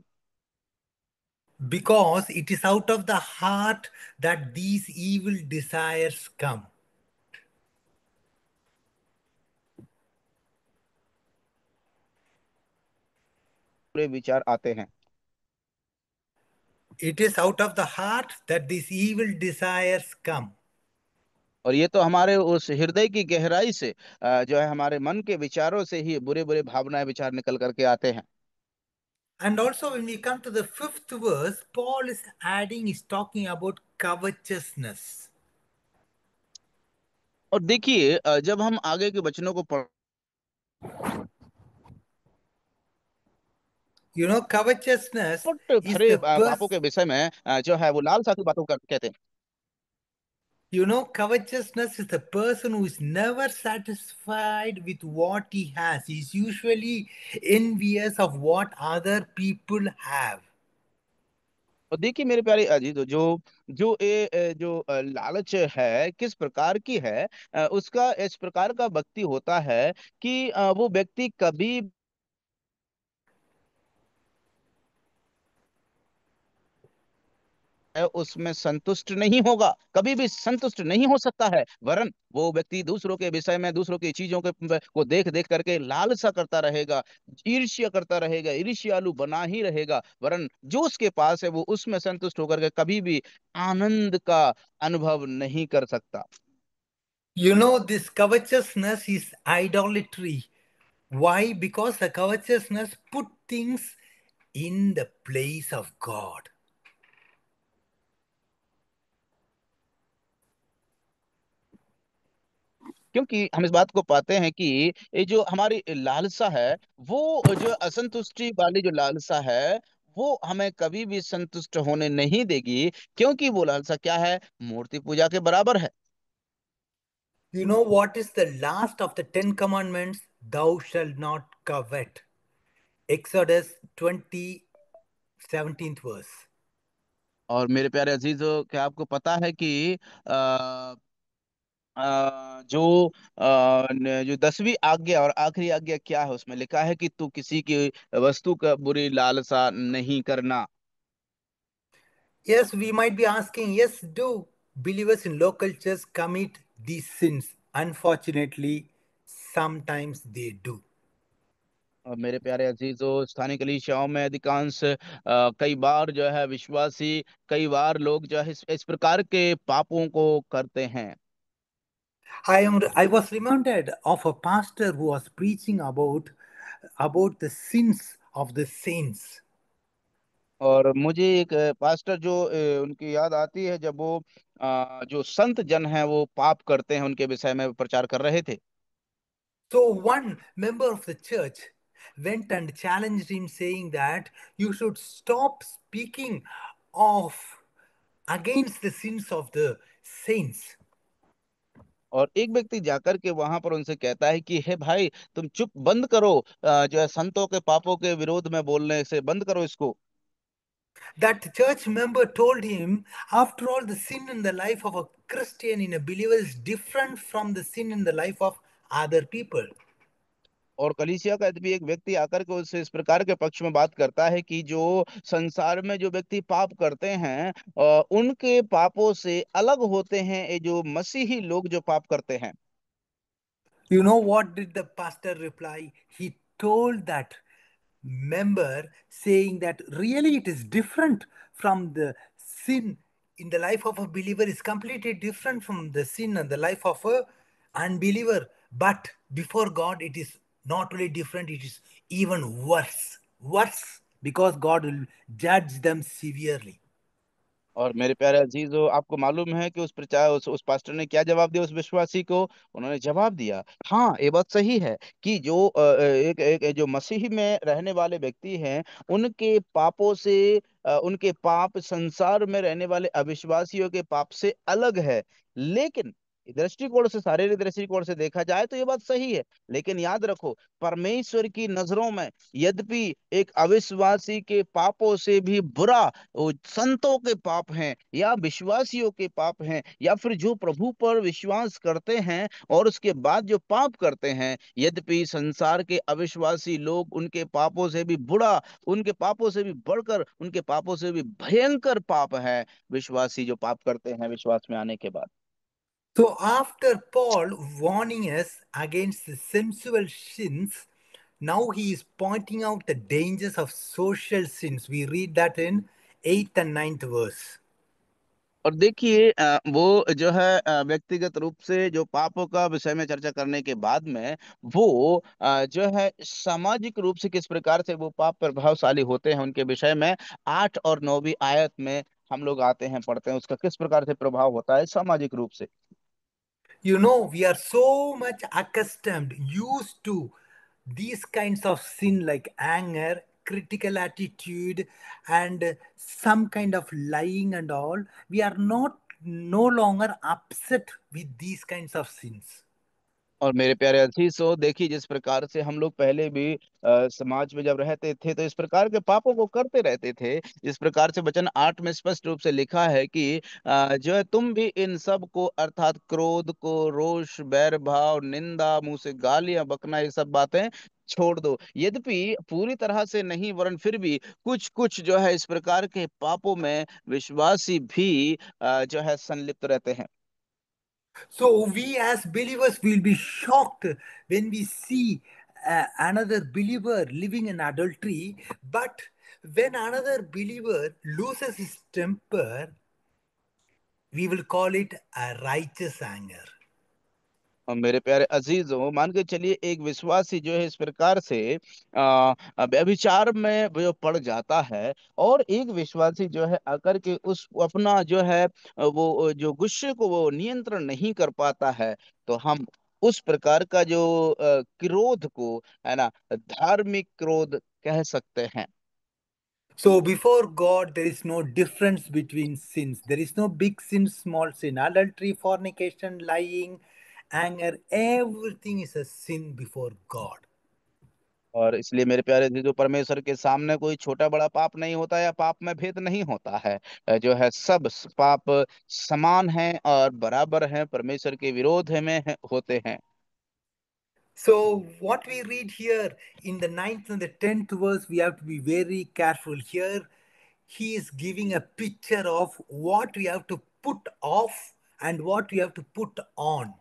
Because it is out of the heart that these evil desires come. पूरे विचार आते हैं। It is out of the heart that these evil desires come. और ये तो हमारे उस हृदय की गहराई से जो है हमारे मन के विचारों से ही बुरे बुरे भावनाएं विचार निकल करके आते हैं। And also, when we come to the 5th verse, Paul is adding, is talking about covetousness. और देखिए, जब हम आगे के वचनों को पढ़ Covetousness कपट is भरे the पापों के विषय में जो है वो लालसा की बातों कहते हैं। covetousness is the person who is never satisfied with what he has. He's usually envious of what other people have. और देखिए मेरे प्यारे अजीज, जो जो जो लालच है किस प्रकार की है, उसका इस प्रकार का व्यक्ति होता है कि वो व्यक्ति कभी उसमें संतुष्ट नहीं होगा, कभी भी संतुष्ट नहीं हो सकता है, वरन वो व्यक्ति दूसरों के विषय में, दूसरों की चीजों के को देख देख करके लालसा करता रहेगा, ईर्ष्या करता रहेगा, ईर्ष्यालु बना ही रहेगा, वरन जो उसके पास है वो उसमें संतुष्ट होकर के कभी भी आनंद का अनुभव नहीं कर सकता। This covetousness is idolatry. Why? Because the covetousness put things in the place of God. क्योंकि हम इस बात को पाते हैं कि ये जो हमारी लालसा है, वो जो असंतुष्टि वाली जो लालसा है, वो हमें कभी भी संतुष्ट होने नहीं देगी, क्योंकि वो लालसा क्या है, मूर्ति पूजा के बराबर है। You know what is the last of the 10 commandments? Thou shalt not covet. Exodus 20, 17th verse. और मेरे प्यारे अजीजों, क्या आपको पता है कि जो जो 10वीं आज्ञा और आखिरी आज्ञा क्या है, उसमें लिखा है कि तू किसी की वस्तु का बुरी लालसा नहीं करना। Yes, we might be asking, yes, do believers in local church commit these sins? Unfortunately, sometimes they do. और मेरे प्यारे अजीजों, स्थानीय कलीसियाओं में अधिकांश कई बार जो है विश्वासी, कई बार लोग जो है इस प्रकार के पापों को करते हैं। I was reminded of a pastor who was preaching about the sins of the saints. और मुझे एक पास्टर जो उनकी याद आती है, जब वो जो संत जन हैं वो पाप करते हैं उनके विषय में प्रचार कर रहे थे। So one member of the church went and challenged him, saying that you should stop speaking of against the sins of the saints. और एक व्यक्ति जाकर के वहां पर उनसे कहता है कि हे भाई, तुम चुप बंद करो, जो है संतों के पापों के विरोध में बोलने से बंद करो इसको। That church member told him, after all, the sin in the life of a Christian, in a believer, is different from the sin in the life of other people. और कलीसिया का भी एक व्यक्ति आकर के उससे इस प्रकार के पक्ष में बात करता है कि जो संसार में जो व्यक्ति पाप करते हैं, उनके पापों से अलग होते हैं ये जो मसीही लोग जो पाप करते हैं। You know what did the pastor reply? He told that member, saying that really it is different from the sin in the life of a believer, is completely different from the sin in the life of a unbeliever. But before God, it is not really different, it is even worse, because God will judge them severely. और मेरे प्यारे अजीजों, आपको मालूम है कि उस प्रचार उस पास्टर ने क्या जवाब दिया उस विश्वासी को? उन्होंने जवाब दिया, हाँ ये बात सही है कि जो एक जो मसीह में रहने वाले व्यक्ति हैं, उनके पापों से उनके पाप संसार में रहने वाले अविश्वासियों के पाप से अलग है। लेकिन दृष्टिकोण से, शारीरिक दृष्टिकोण से देखा जाए तो ये बात सही है, लेकिन याद रखो, परमेश्वर की नजरों में यद्यपि एक अविश्वासी के पापों से भी बुरा वो संतों के पाप हैं या विश्वासियों के पाप हैं, या फिर जो प्रभु पर विश्वास करते हैं और उसके बाद जो पाप करते हैं, यद्यपि संसार के अविश्वासी लोग उनके पापों से भी बुरा, उनके पापों से भी बढ़कर, उनके पापों से भी भयंकर पाप है विश्वासी जो पाप करते हैं विश्वास में आने के बाद। So, after Paul warning us against the sensual sins, now he is pointing out the dangers of social sins. We read that in 8th and 9th verse. और देखिए वो जो है व्यक्तिगत रूप से जो पापों का विषय में चर्चा करने के बाद में वो जो है सामाजिक रूप से किस प्रकार से वो पाप प्रभावशाली होते हैं उनके विषय में 8 और 9वीं आयत में हम लोग आते हैं, पढ़ते हैं उसका किस प्रकार से प्रभाव होता है सामाजिक रूप से। We are so much accustomed, used to these kinds of sin like anger, critical attitude and some kind of lying and all, we are not no longer upset with these kinds of sins. और मेरे प्यारे अजीजों, देखिए जिस प्रकार से हम लोग पहले भी समाज में जब रहते थे तो इस प्रकार के पापों को करते रहते थे। जिस प्रकार से वचन 8 में स्पष्ट रूप से लिखा है कि जो है तुम भी इन सब को, अर्थात क्रोध को, रोष, बैर भाव, निंदा, मुंह से गालियां बकना, ये सब बातें छोड़ दो। यद्यपि पूरी तरह से नहीं, वरन फिर भी कुछ कुछ जो है इस प्रकार के पापों में विश्वासी भी जो है संलिप्त रहते हैं। So we as believers will be shocked when we see another believer living in adultery. But when another believer loses his temper, we will call it a righteous anger. और मेरे प्यारे अजीजों, मान के चलिए एक विश्वासी जो है इस प्रकार से व्यभिचार में जो पड़ जाता है, और एक विश्वासी जो है आकर के उस अपना जो है वो जो गुस्से को वो नियंत्रण नहीं कर पाता है, तो हम उस प्रकार का जो क्रोध को, है ना, धार्मिक क्रोध कह सकते हैं। So before God, there is no difference between sins. There is no big sin, small sin. Adultery, fornication, lying, anger, everything is a sin before God. और इसलिए मेरे प्यारे जी, जो परमेश्वर के सामने कोई छोटा बड़ा पाप नहीं होता या पाप में भेद नहीं होता है। जो है सब पाप समान हैं और बराबर हैं, परमेश्वर के विरोध में होते हैं। So, what we read here in the ninth and the 10th verse, we have to be very careful. Here, he is giving a picture of what we have to put off and what we have to put on.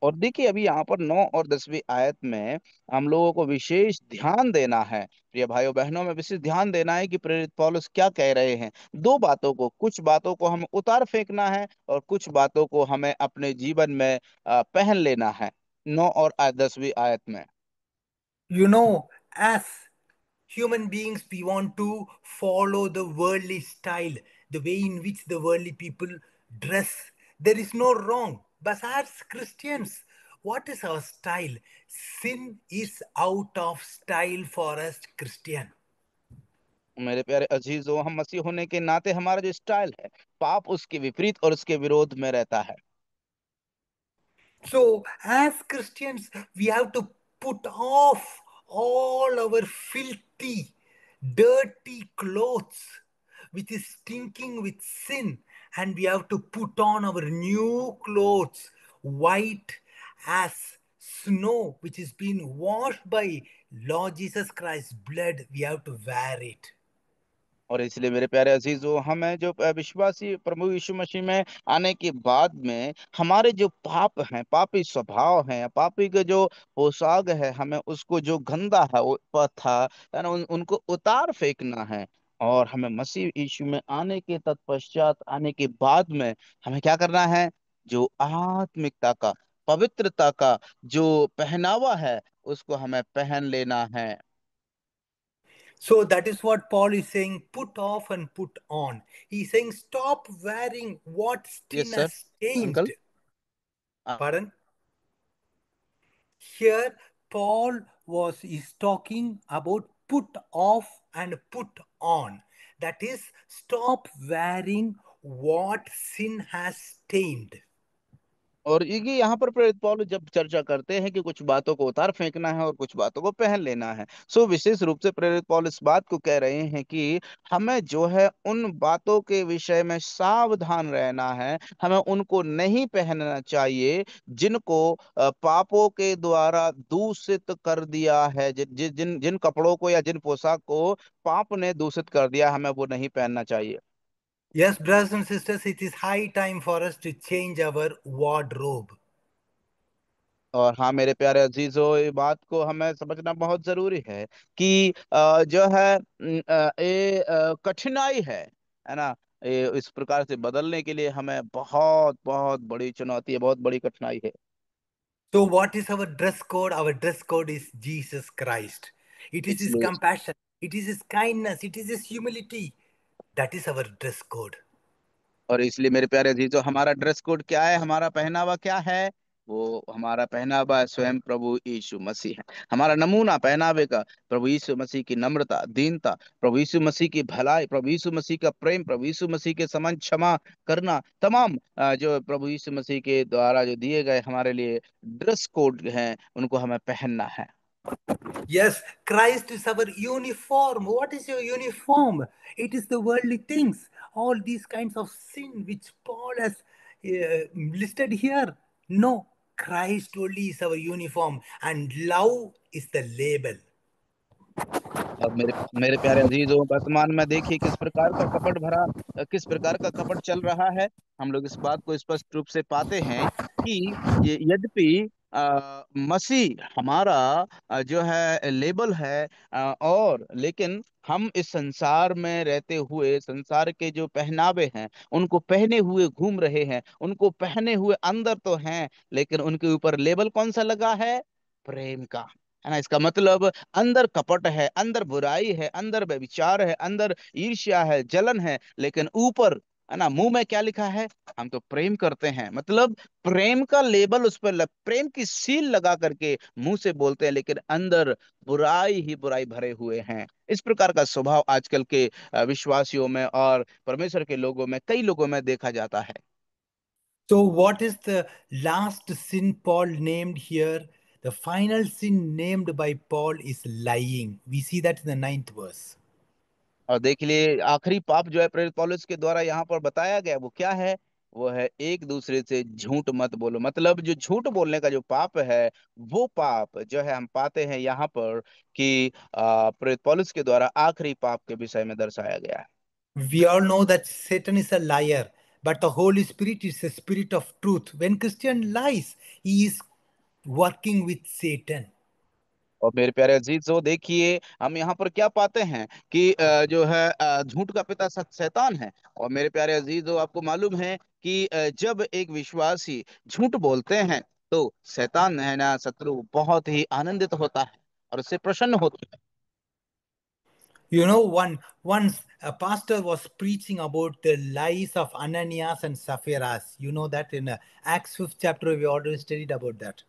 और देखिए अभी यहाँ पर 9 और 10वीं आयत में हम लोगों को विशेष ध्यान देना है, प्रिय भाइयों बहनों, में विशेष ध्यान देना है कि प्रेरित पौलुस क्या कह रहे हैं। दो बातों को, कुछ बातों को हमें उतार फेंकना है और कुछ बातों को हमें अपने जीवन में पहन लेना है। 9 और 10वीं आयत में। You know, as human beings, we want to follow the worldly style, the way in which the worldly people dress. There is no wrong. But as Christians, what is our style? Sin is out of style for us, Christian. मेरे प्यारे अजीजों, हम मसीह होने के नाते हमारा जो style है, पाप उसके विपरीत और उसके विरोध में रहता है। So, as Christians, we have to put off all our filthy, dirty clothes, which is stinking with sin, and we have to put on our new clothes, white as snow, which is been washed by Lord Jesus Christ's blood. We have to wear it. और इसलिए मेरे प्यारे अजीजों, हमें जो विश्वासी प्रभु यीशु मसीह में आने के बाद में हमारे जो पाप हैं, पापी स्वभाव हैं, पापी के जो पोशाक है, हमें उसको जो गंदा है वो था, है ना, उनको उतार फेंकना है। और हमें मसीह यीशु में आने के तत्पश्चात, आने के बाद में हमें क्या करना है? जो आत्मिकता का, पवित्रता का जो पहनावा है, उसको हमें पहन लेना है। So that is what Paul is saying, put off and put on. He's saying, stop wearing what sin yes sir, has changed. Uncle. Pardon? Here, Paul is talking about put off and put on. That is, stop wearing what sin has stained. और ये यहाँ पर प्रेरित पौलुस जब चर्चा करते हैं कि कुछ बातों को उतार फेंकना है और कुछ बातों को पहन लेना है, सो विशेष रूप से प्रेरित पौलुस इस बात को कह रहे हैं कि हमें जो है उन बातों के विषय में सावधान रहना है। हमें उनको नहीं पहनना चाहिए जिनको पापों के द्वारा दूषित कर दिया है। जिन जिन जिन कपड़ों को या जिन पोशाक को पाप ने दूषित कर दिया, हमें वो नहीं पहनना चाहिए। Yes, brothers and sisters, it is high time for us to change our wardrobe. और हाँ मेरे प्यारे अजीजों, ये बात को हमें समझना बहुत जरूरी है कि जो है ये कठिनाई है ना, ये इस प्रकार से बदलने के लिए हमें बहुत बहुत बड़ी चुनौती है, बहुत बड़ी कठिनाई है। So, what is our dress code? Our dress code is Jesus Christ. It is His इसलिए compassion, it is His kindness, it is His humility. That is our dress code. और इसलिए मेरे प्यारे अजीजों, हमारा ड्रेस कोड क्या है, हमारा पहनावा क्या है? वो हमारा पहनावा स्वयं प्रभु यीशु मसीह है। हमारा नमूना पहनावे का प्रभु यीशु मसीह की नम्रता, दीनता, प्रभु यीशु मसीह की भलाई, प्रभु यीशु मसीह का प्रेम, प्रभु यीशु मसीह के समान क्षमा करना, तमाम जो प्रभु यीशु मसीह के द्वारा जो दिए गए हमारे लिए ड्रेस कोड हैं, उनको हमें पहनना है। Yes, Christ is our uniform. What is your uniform? It is the worldly things, all these kinds of sin which Paul has listed here. No, Christ only is our uniform, and love is the label. और मेरे मेरे प्यारे अजीजों, वर्तमान में देखिए किस प्रकार का कपट भरा, किस प्रकार का कपट चल रहा है। हम लोग इस बात को स्पष्ट रूप से पाते हैं कि यद्यपि मसीह हमारा जो है लेबल है, और लेकिन हम इस संसार में रहते हुए संसार के जो पहनावे हैं उनको पहने हुए घूम रहे हैं, उनको पहने हुए अंदर तो हैं, लेकिन उनके ऊपर लेबल कौन सा लगा है? प्रेम का। है ना? इसका मतलब अंदर कपट है, अंदर बुराई है, अंदर व्यभिचार है, अंदर ईर्ष्या है, जलन है, लेकिन ऊपर, है ना, मुंह में क्या लिखा है? हम तो प्रेम करते हैं। मतलब प्रेम का लेबल उस पर प्रेम की सील लगा करके मुंह से बोलते हैं, लेकिन अंदर बुराई ही बुराई भरे हुए हैं। इस प्रकार का स्वभाव आजकल के विश्वासियों में और परमेश्वर के लोगों में, कई लोगों में देखा जाता है। So, what is the last sin Paul named here? The final sin named by Paul is lying. We see that in the ninth verse. और देख लिए आखिरी पाप जो है प्रेरित पौलुस के द्वारा यहाँ पर बताया गया, वो क्या है? वो है एक दूसरे से झूठ मत बोलो। मतलब जो झूठ बोलने का जो पाप है, वो पाप जो है हम पाते हैं यहाँ पर कि प्रेरित पौलुस के द्वारा आखिरी पाप के विषय में दर्शाया गया है। We all know that Satan is a liar, but the Holy Spirit is a spirit of truth. When Christian lies, he is working with Satan. और मेरे प्यारे अजीजों, देखिए हम यहाँ पर क्या पाते हैं कि जो है झूठ का पिता शैतान है। और मेरे प्यारे अजीजों, आपको मालूम है कि जब एक विश्वासी झूठ बोलते हैं तो शैतान है ना, शत्रु बहुत ही आनंदित होता है और उससे प्रसन्न होता है। You know, once a pastor was preaching about the lies of Ananias and Sapphira. You know that in Acts 5th chapter, we already studied about that.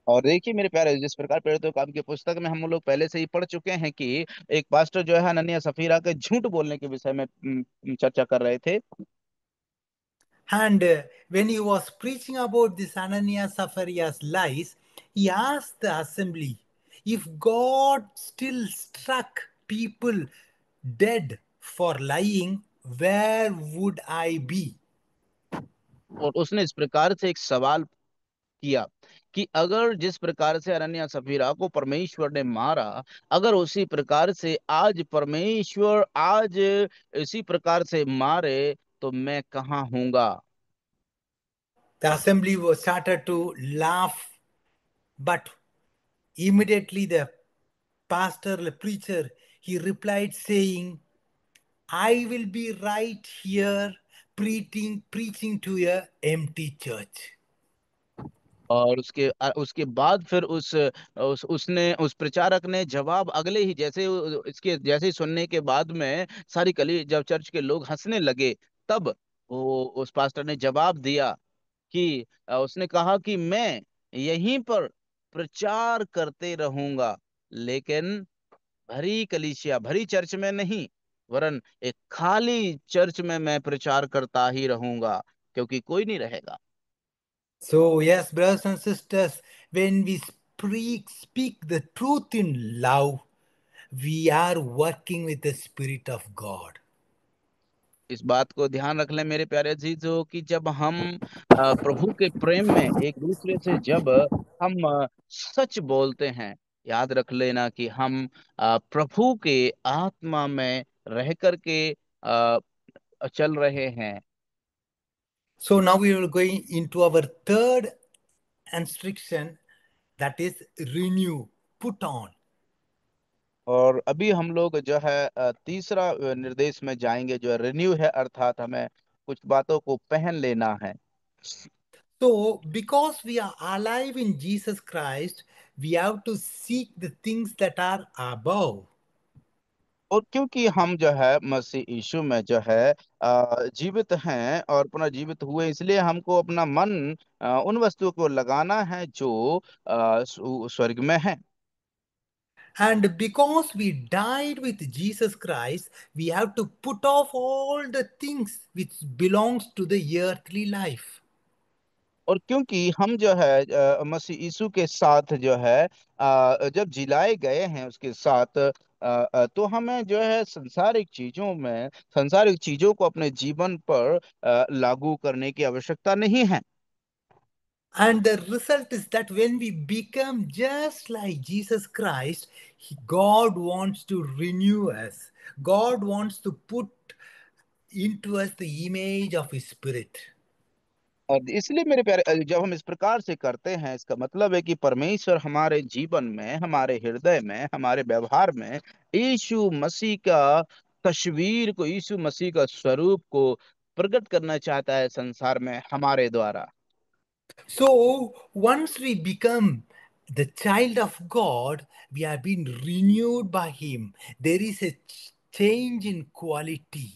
और देखिए मेरे प्यारे, जिस प्रकार प्रेरितों काम की पुस्तक में हम लोग पहले से ही पढ़ चुके हैं कि एक पास्टर जो है हनन्याह सफीरा के झूठ बोलने के विषय में चर्चा कर रहे थे। And when he was preaching about this Ananias Sapphira's lies, he asked the assembly, if God still struck people dead for lying, where would I be? और उसने इस प्रकार से एक सवाल किया कि अगर जिस प्रकार से अनन्या सफीरा को परमेश्वर ने मारा, अगर उसी प्रकार से आज परमेश्वर आज इसी प्रकार से मारे, तो मैं कहाँ हूंगा? The assembly was started to laugh, but immediately the pastor, the preacher, he replied saying, I will be right here preaching to a empty church. और उसके बाद फिर उसने उस प्रचारक ने जवाब अगले ही जैसे इसके जैसे ही सुनने के बाद में सारी कली जब चर्च के लोग हंसने लगे, तब वो उस पास्टर ने जवाब दिया कि उसने कहा कि मैं यहीं पर प्रचार करते रहूंगा, लेकिन भरी कलीसिया, भरी चर्च में नहीं, वरन एक खाली चर्च में मैं प्रचार करता ही रहूंगा, क्योंकि कोई नहीं रहेगा। So, yes, brothers and sisters, when we speak the truth in love, we are working with the Spirit of God. इस बात को ध्यान रख लें मेरे प्यारे अजीजों कि जब हम प्रभु के प्रेम में एक दूसरे से जब हम सच बोलते हैं, याद रख लेना कि हम प्रभु के आत्मा में रह करके चल रहे हैं। So, now we are going into our third instruction, that is renew, put on. और अभी हम लोग जो है तीसरा निर्देश में जाएंगे, जो रिन्यू है, अर्थात हमें कुछ बातों को पहन लेना है। So, because we are alive in Jesus Christ, we have to seek the things that are above. और क्योंकि हम जो है मसीह यीशु में जो है जीवित हैं और पुनः जीवित हुए, इसलिए हमको अपना मन उन वस्तुओं को लगाना है जो स्वर्ग में है। And because we died with Jesus Christ, we have to put off all the things which belongs to the earthly life. और क्योंकि हम जो है मसीह यीशु के साथ जो है जब जिलाए गए हैं उसके साथ, तो हमें जो है सांसारिक चीजों को अपने जीवन पर लागू करने की आवश्यकता नहीं है। And the result is that when we become just like Jesus Christ, God wants to renew us. God wants to put into us the image of His Spirit. और इसलिए मेरे प्यारे, जब हम इस प्रकार से करते हैं, इसका मतलब है कि परमेश्वर हमारे जीवन में, हमारे हृदय में, हमारे व्यवहार में यीशु मसीह का तस्वीर को, यीशु मसीह का स्वरूप को प्रकट करना चाहता है संसार में हमारे द्वारा। So once we become the child of God, we have been renewed by Him. There is a change in quality.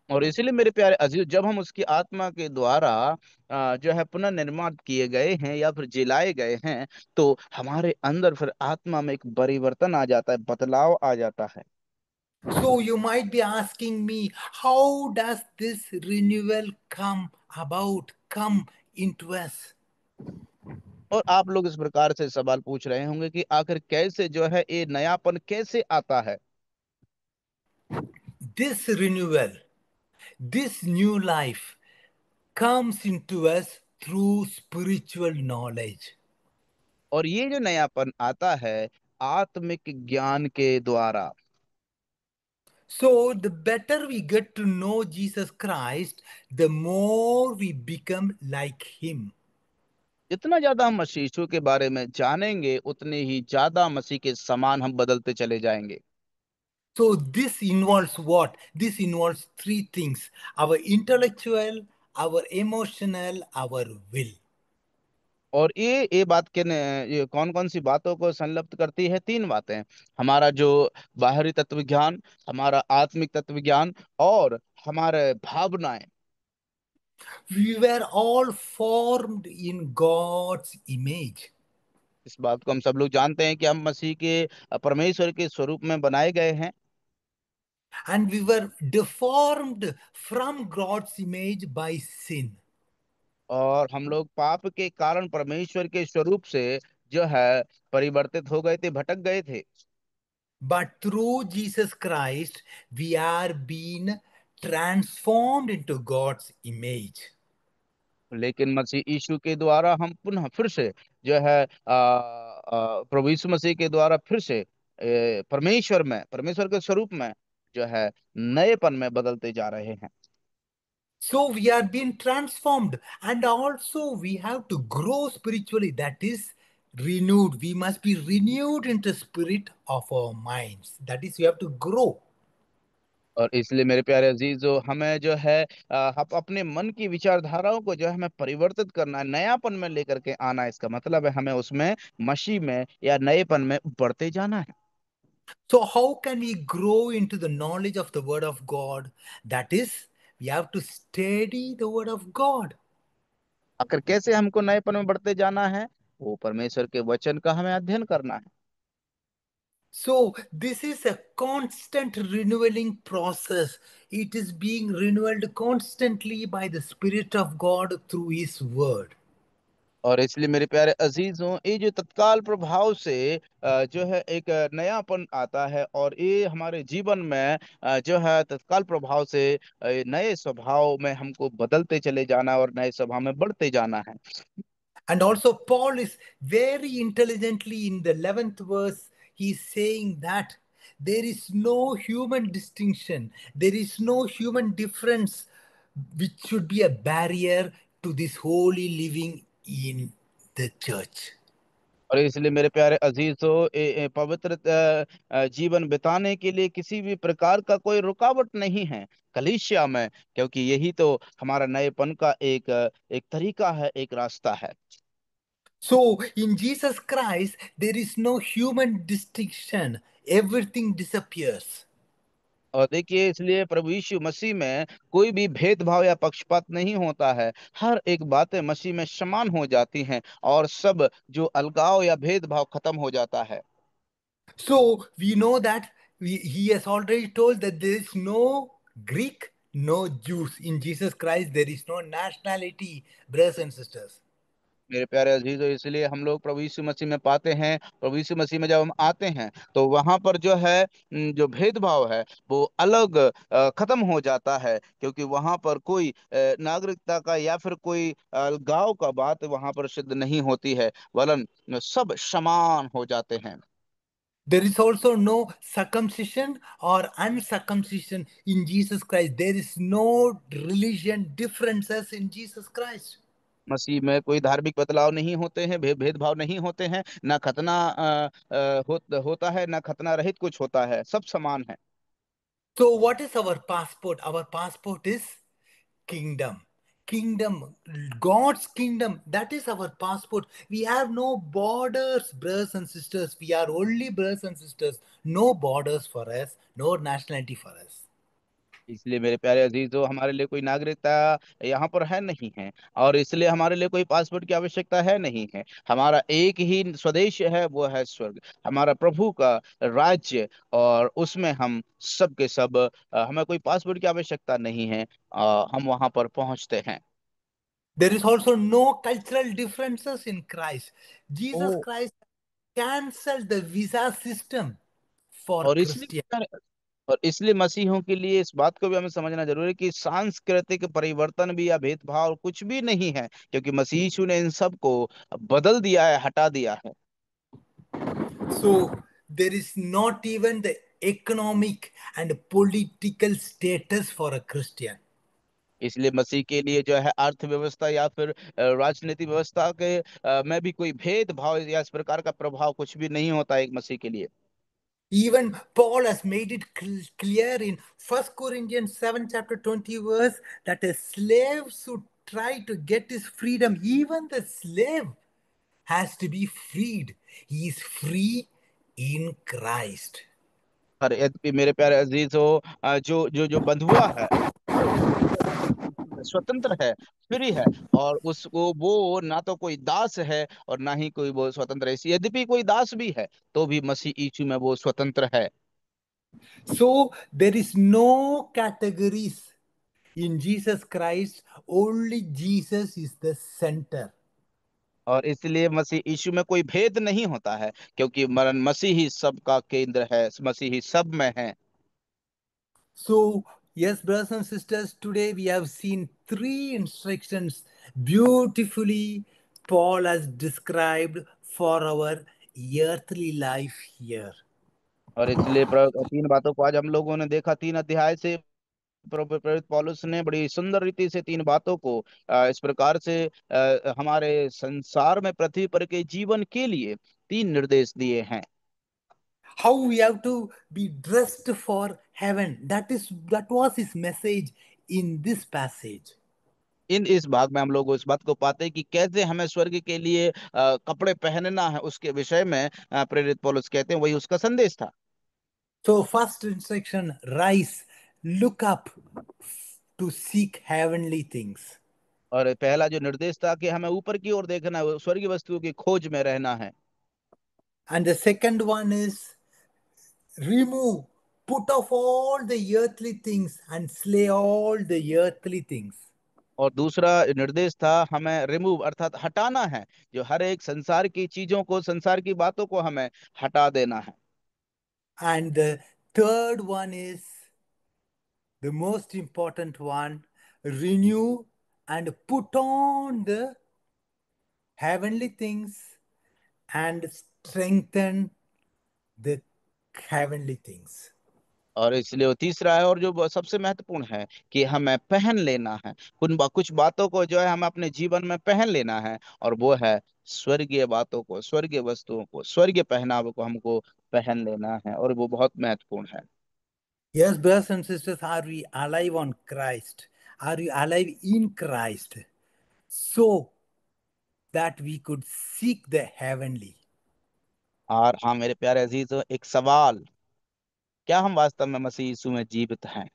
और इसीलिए मेरे प्यारे अजीज, जब हम उसकी आत्मा के द्वारा जो है पुनर्निर्माण किए गए हैं या फिर जिलाए गए हैं, तो हमारे अंदर फिर आत्मा में एक परिवर्तन आ जाता है, बदलाव आ जाता है। So you might be asking me, how does this renewal come into us? और आप लोग इस प्रकार से सवाल पूछ रहे होंगे कि आखिर कैसे जो है ये नयापन कैसे आता है। This renewal, this new life comes into us through spiritual knowledge. और ये जो नयापन आता है आत्मिक ज्ञान के द्वारा। So, the better we get to know Jesus Christ, the more we become like Him. जितना ज्यादा हम मसीह यीशु के बारे में जानेंगे, उतने ही ज्यादा मसीह के समान हम बदलते चले जाएंगे। So, this involves what? This involves three things: our intellectual, our emotional, our will. और ये बात के ये कौन कौन सी बातों को संलिप्त करती है? तीन बातें: हमारा जो बाहरी तत्व ज्ञान, हमारा आत्मिक तत्व ज्ञान, और हमारे भावनाएं। We were all formed in God's image. इस बात को हम सब लोग जानते हैं कि हम मसीह के, परमेश्वर के स्वरूप में बनाए गए हैं। And we were deformed from God's image by sin. और हम लोग पाप के कारण परमेश्वर के स्वरूप से जो है परिवर्तित हो गए थे, भटक गए थे। But through Jesus Christ, we are being transformed into God's image. लेकिन मसीह यीशु के द्वारा हम पुनः फिर से जो है प्रभु यीशु मसीह के द्वारा फिर से परमेश्वर के स्वरूप में जो है नएपन में बदलते जा रहे हैं। So we are being transformed, and also we have to grow spiritually. That is renewed. We must be renewed into spirit of our minds. That is, we have to grow. और इसलिए मेरे प्यारे अजीजों, हमें जो है हम अपने मन की विचारधाराओं को जो है हमें परिवर्तित करना है, नयापन में लेकर के आना है। इसका मतलब है हमें उसमें, मसीह में या नएपन में बढ़ते जाना है। So how can we grow into the knowledge of the Word of God? That is, we have to study the Word of God. आखिर कैसे हमको नएपन में बढ़ते जाना है? वो परमेश्वर के वचन का हमें अध्ययन करना है। So, this is a constant renewing process. It is being renewed constantly by the Spirit of God through His Word. और इसलिए मेरे प्यारे अजीजों, ये जो तत्काल प्रभाव से जो है एक नयापन आता है, और ये हमारे जीवन में जो है तत्काल प्रभाव से नए स्वभाव में हमको बदलते चले जाना और नए स्वभाव में बढ़ते जाना है। And also, Paul is very intelligently in the 11th verse, he's saying that there is no human distinction, there is no human difference which should be a barrier to this holy living in the church. और इसलिए मेरे प्यारे अजीजों, पवित्र जीवन बिताने के लिए किसी भी प्रकार का कोई रुकावट नहीं है कलीसिया में, क्योंकि यही तो हमारा नएपन का एक तरीका है, एक रास्ता है। So, in Jesus Christ, there is no human distinction. everything disappears. और देखिए, इसलिए प्रभु यीशु मसीह में कोई भी भेदभाव या पक्षपात नहीं होता है। हर एक बातें मसीह में समान हो जाती हैं, और सब जो अलगाव या भेदभाव खत्म हो जाता है। So we know that he has already told that there is no Greek, no Jews. In Jesus Christ, there is no nationality, brothers and sisters. मेरे प्यारे अजीजों, इसलिए हम लोग प्रभु यीशु मसीह में पाते हैं, प्रभु यीशु मसीह में जब हम आते हैं तो वहां पर जो है जो भेदभाव है वो अलग खत्म हो जाता है, क्योंकि वहां पर कोई नागरिकता का या फिर कोई अलगाव का बात वहां पर सिद्ध नहीं होती है, वरन सब समान हो जाते हैं। There is also no circumcision or uncircumcision in Jesus Christ. There is no religion differences in Jesus Christ. मसीह में कोई धार्मिक बदलाव नहीं होते हैं, भेदभाव नहीं होते हैं, ना खतना होता है, ना खतना रहित कुछ होता है, सब समान है। So, what is our passport? Our passport is kingdom. Kingdom, God's kingdom, that is our passport. We have no borders, brothers and sisters. We are only brothers and sisters. No borders for us, no nationality for us. इसलिए मेरे प्यारे अजीजों, हमारे लिए कोई नागरिकता यहाँ पर है नहीं है, और इसलिए हमारे लिए कोई पासपोर्ट की आवश्यकता है नहीं है। हमारा एक ही स्वदेश है, वो है स्वर्ग, हमारा प्रभु का राज्य। और उसमें हम सब के सब हमें कोई पासपोर्ट की आवश्यकता नहीं है, हम वहां पर पहुंचते हैं। There is also no cultural differences in Christ. Jesus O Christ canceled the visa system for और Christians. इसलिए मसीहों के लिए इस बात को भी हमें समझना जरूरी है कि सांस्कृतिक परिवर्तन भी या भेदभाव कुछ भी नहीं है, क्योंकि मसीह यीशु ने इन सब को बदल दिया है, हटा दिया है। So there is not even the economic and political status for a Christian. इसलिए मसीह के लिए जो है अर्थव्यवस्था या फिर राजनीतिक व्यवस्था के में भी कोई भेदभाव या इस प्रकार का प्रभाव कुछ भी नहीं होता है एक मसीह के लिए। Even Paul has made it clear in 1 Corinthians 7 chapter 20 verse that a slave should try to get his freedom. Even the slave has to be freed. He is free in Christ. पर यद्यपि मेरे प्यारे अजीज हो, जो जो जो बंधुआ है स्वतंत्र है, फ्री है, और उसको वो ना तो कोई दास है और ना ही कोई वो स्वतंत्र है। यद्यपि कोई दास भी है तो भी मसीह यीशु में वो स्वतंत्र है। So there is no categories in Jesus Christ. Only Jesus is the center. और इसलिए मसीह यीशु में कोई भेद नहीं होता है, क्योंकि मरण मसीह ही सबका केंद्र है, मसीह ही सब में है। So, yes, brothers and sisters, today we have seen three instructions beautifully Paul has described for our earthly life here. और इसलिए तीन बातों को आज हम लोगों ने देखा, तीन अध्याय से प्रेरित पौलुस ने बड़ी सुंदर रीति से तीन बातों को इस प्रकार से हमारे संसार में, पृथ्वी पर के जीवन के लिए तीन निर्देश दिए हैं। How we have to be dressed for heaven. That was his message in this passage. इस भाग में हम लोग इस बात को पाते हैं कि कैसे हमें स्वर्ग के लिए कपड़े पहनना है, उसके विषय में प्रेरित पौलुस कहते हैं, वही उसका संदेश था। So, first instruction rise, look up to seek heavenly things. और पहला जो निर्देश था कि हमें ऊपर की ओर देखना है, स्वर्गीय वस्तुओं की खोज में रहना है। And the second one is remove, put off all the earthly things and slay all the earthly things. और दूसरा निर्देश था हमें रिमूव अर्थात हटाना है, जो हर एक संसार की चीजों को, संसार की बातों को हमें हटा देना है। And the third one is the most important one, renew and put on the heavenly things and strengthen the heavenly things. और इसलिए वो तीसरा है, और जो सबसे महत्वपूर्ण है, कि हमें पहन लेना है, कुछ बातों को जो है हमें अपने जीवन में पहन लेना है, और वो है स्वर्गीय बातों को, स्वर्गीय वस्तुओं को, स्वर्गीय पहनावे को हमको पहन लेना है, और वो बहुत महत्वपूर्ण है। Yes, brothers and sisters, are we alive on Christ? Are we alive in Christ? So that we could seek the heavenly. और हाँ मेरे प्यारे अजीज, एक सवाल, क्या हम वास्तव में मसीह यीशु में जीवित हैं?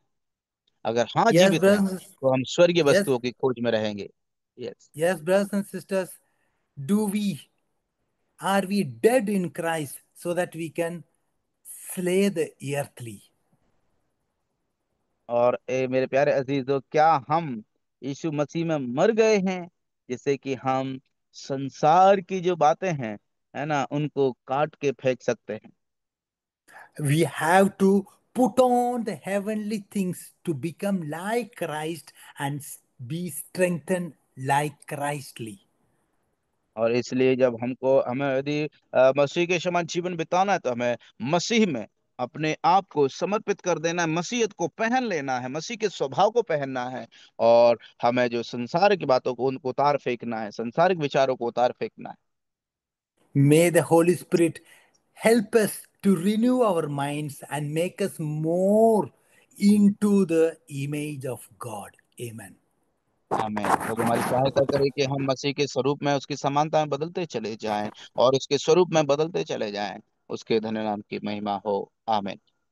अगर हाँ Yes, जीवित हैं, brothers. तो हम स्वर्गीय Yes, वस्तुओं की खोज में रहेंगे। Yes. yes, brothers and sisters. Do we are we dead in Christ so that we can slay the earthly? और मेरे प्यारे अजीजों, क्या हम यीशु मसीह में मर गए हैं, जिससे कि हम संसार की जो बातें हैं, है ना, उनको काट के फेंक सकते हैं। We have to put on the heavenly things to become like Christ and be strengthened like Christly. और इसलिए जब हमें यदि मसीह के समान जीवन बिताना है, तो हमें मसीह में अपने आप को समर्पित कर देना है, मसीहत को पहन लेना है, मसीह के स्वभाव को पहनना है। और हमें जो संसार की बातों को उनको उतार फेंकना है, संसारिक विचारों को उतार फेंकना है। May the Holy Spirit help us to renew our minds and make us more into the image of God. Amen. आमीन। प्रभु हमारी सहायता करे कि हम मसीह के स्वरूप में, उसकी समानता में बदलते चले जाएं, और उसके स्वरूप में बदलते चले जाएं। उसके धन्य नाम की महिमा हो। आमीन।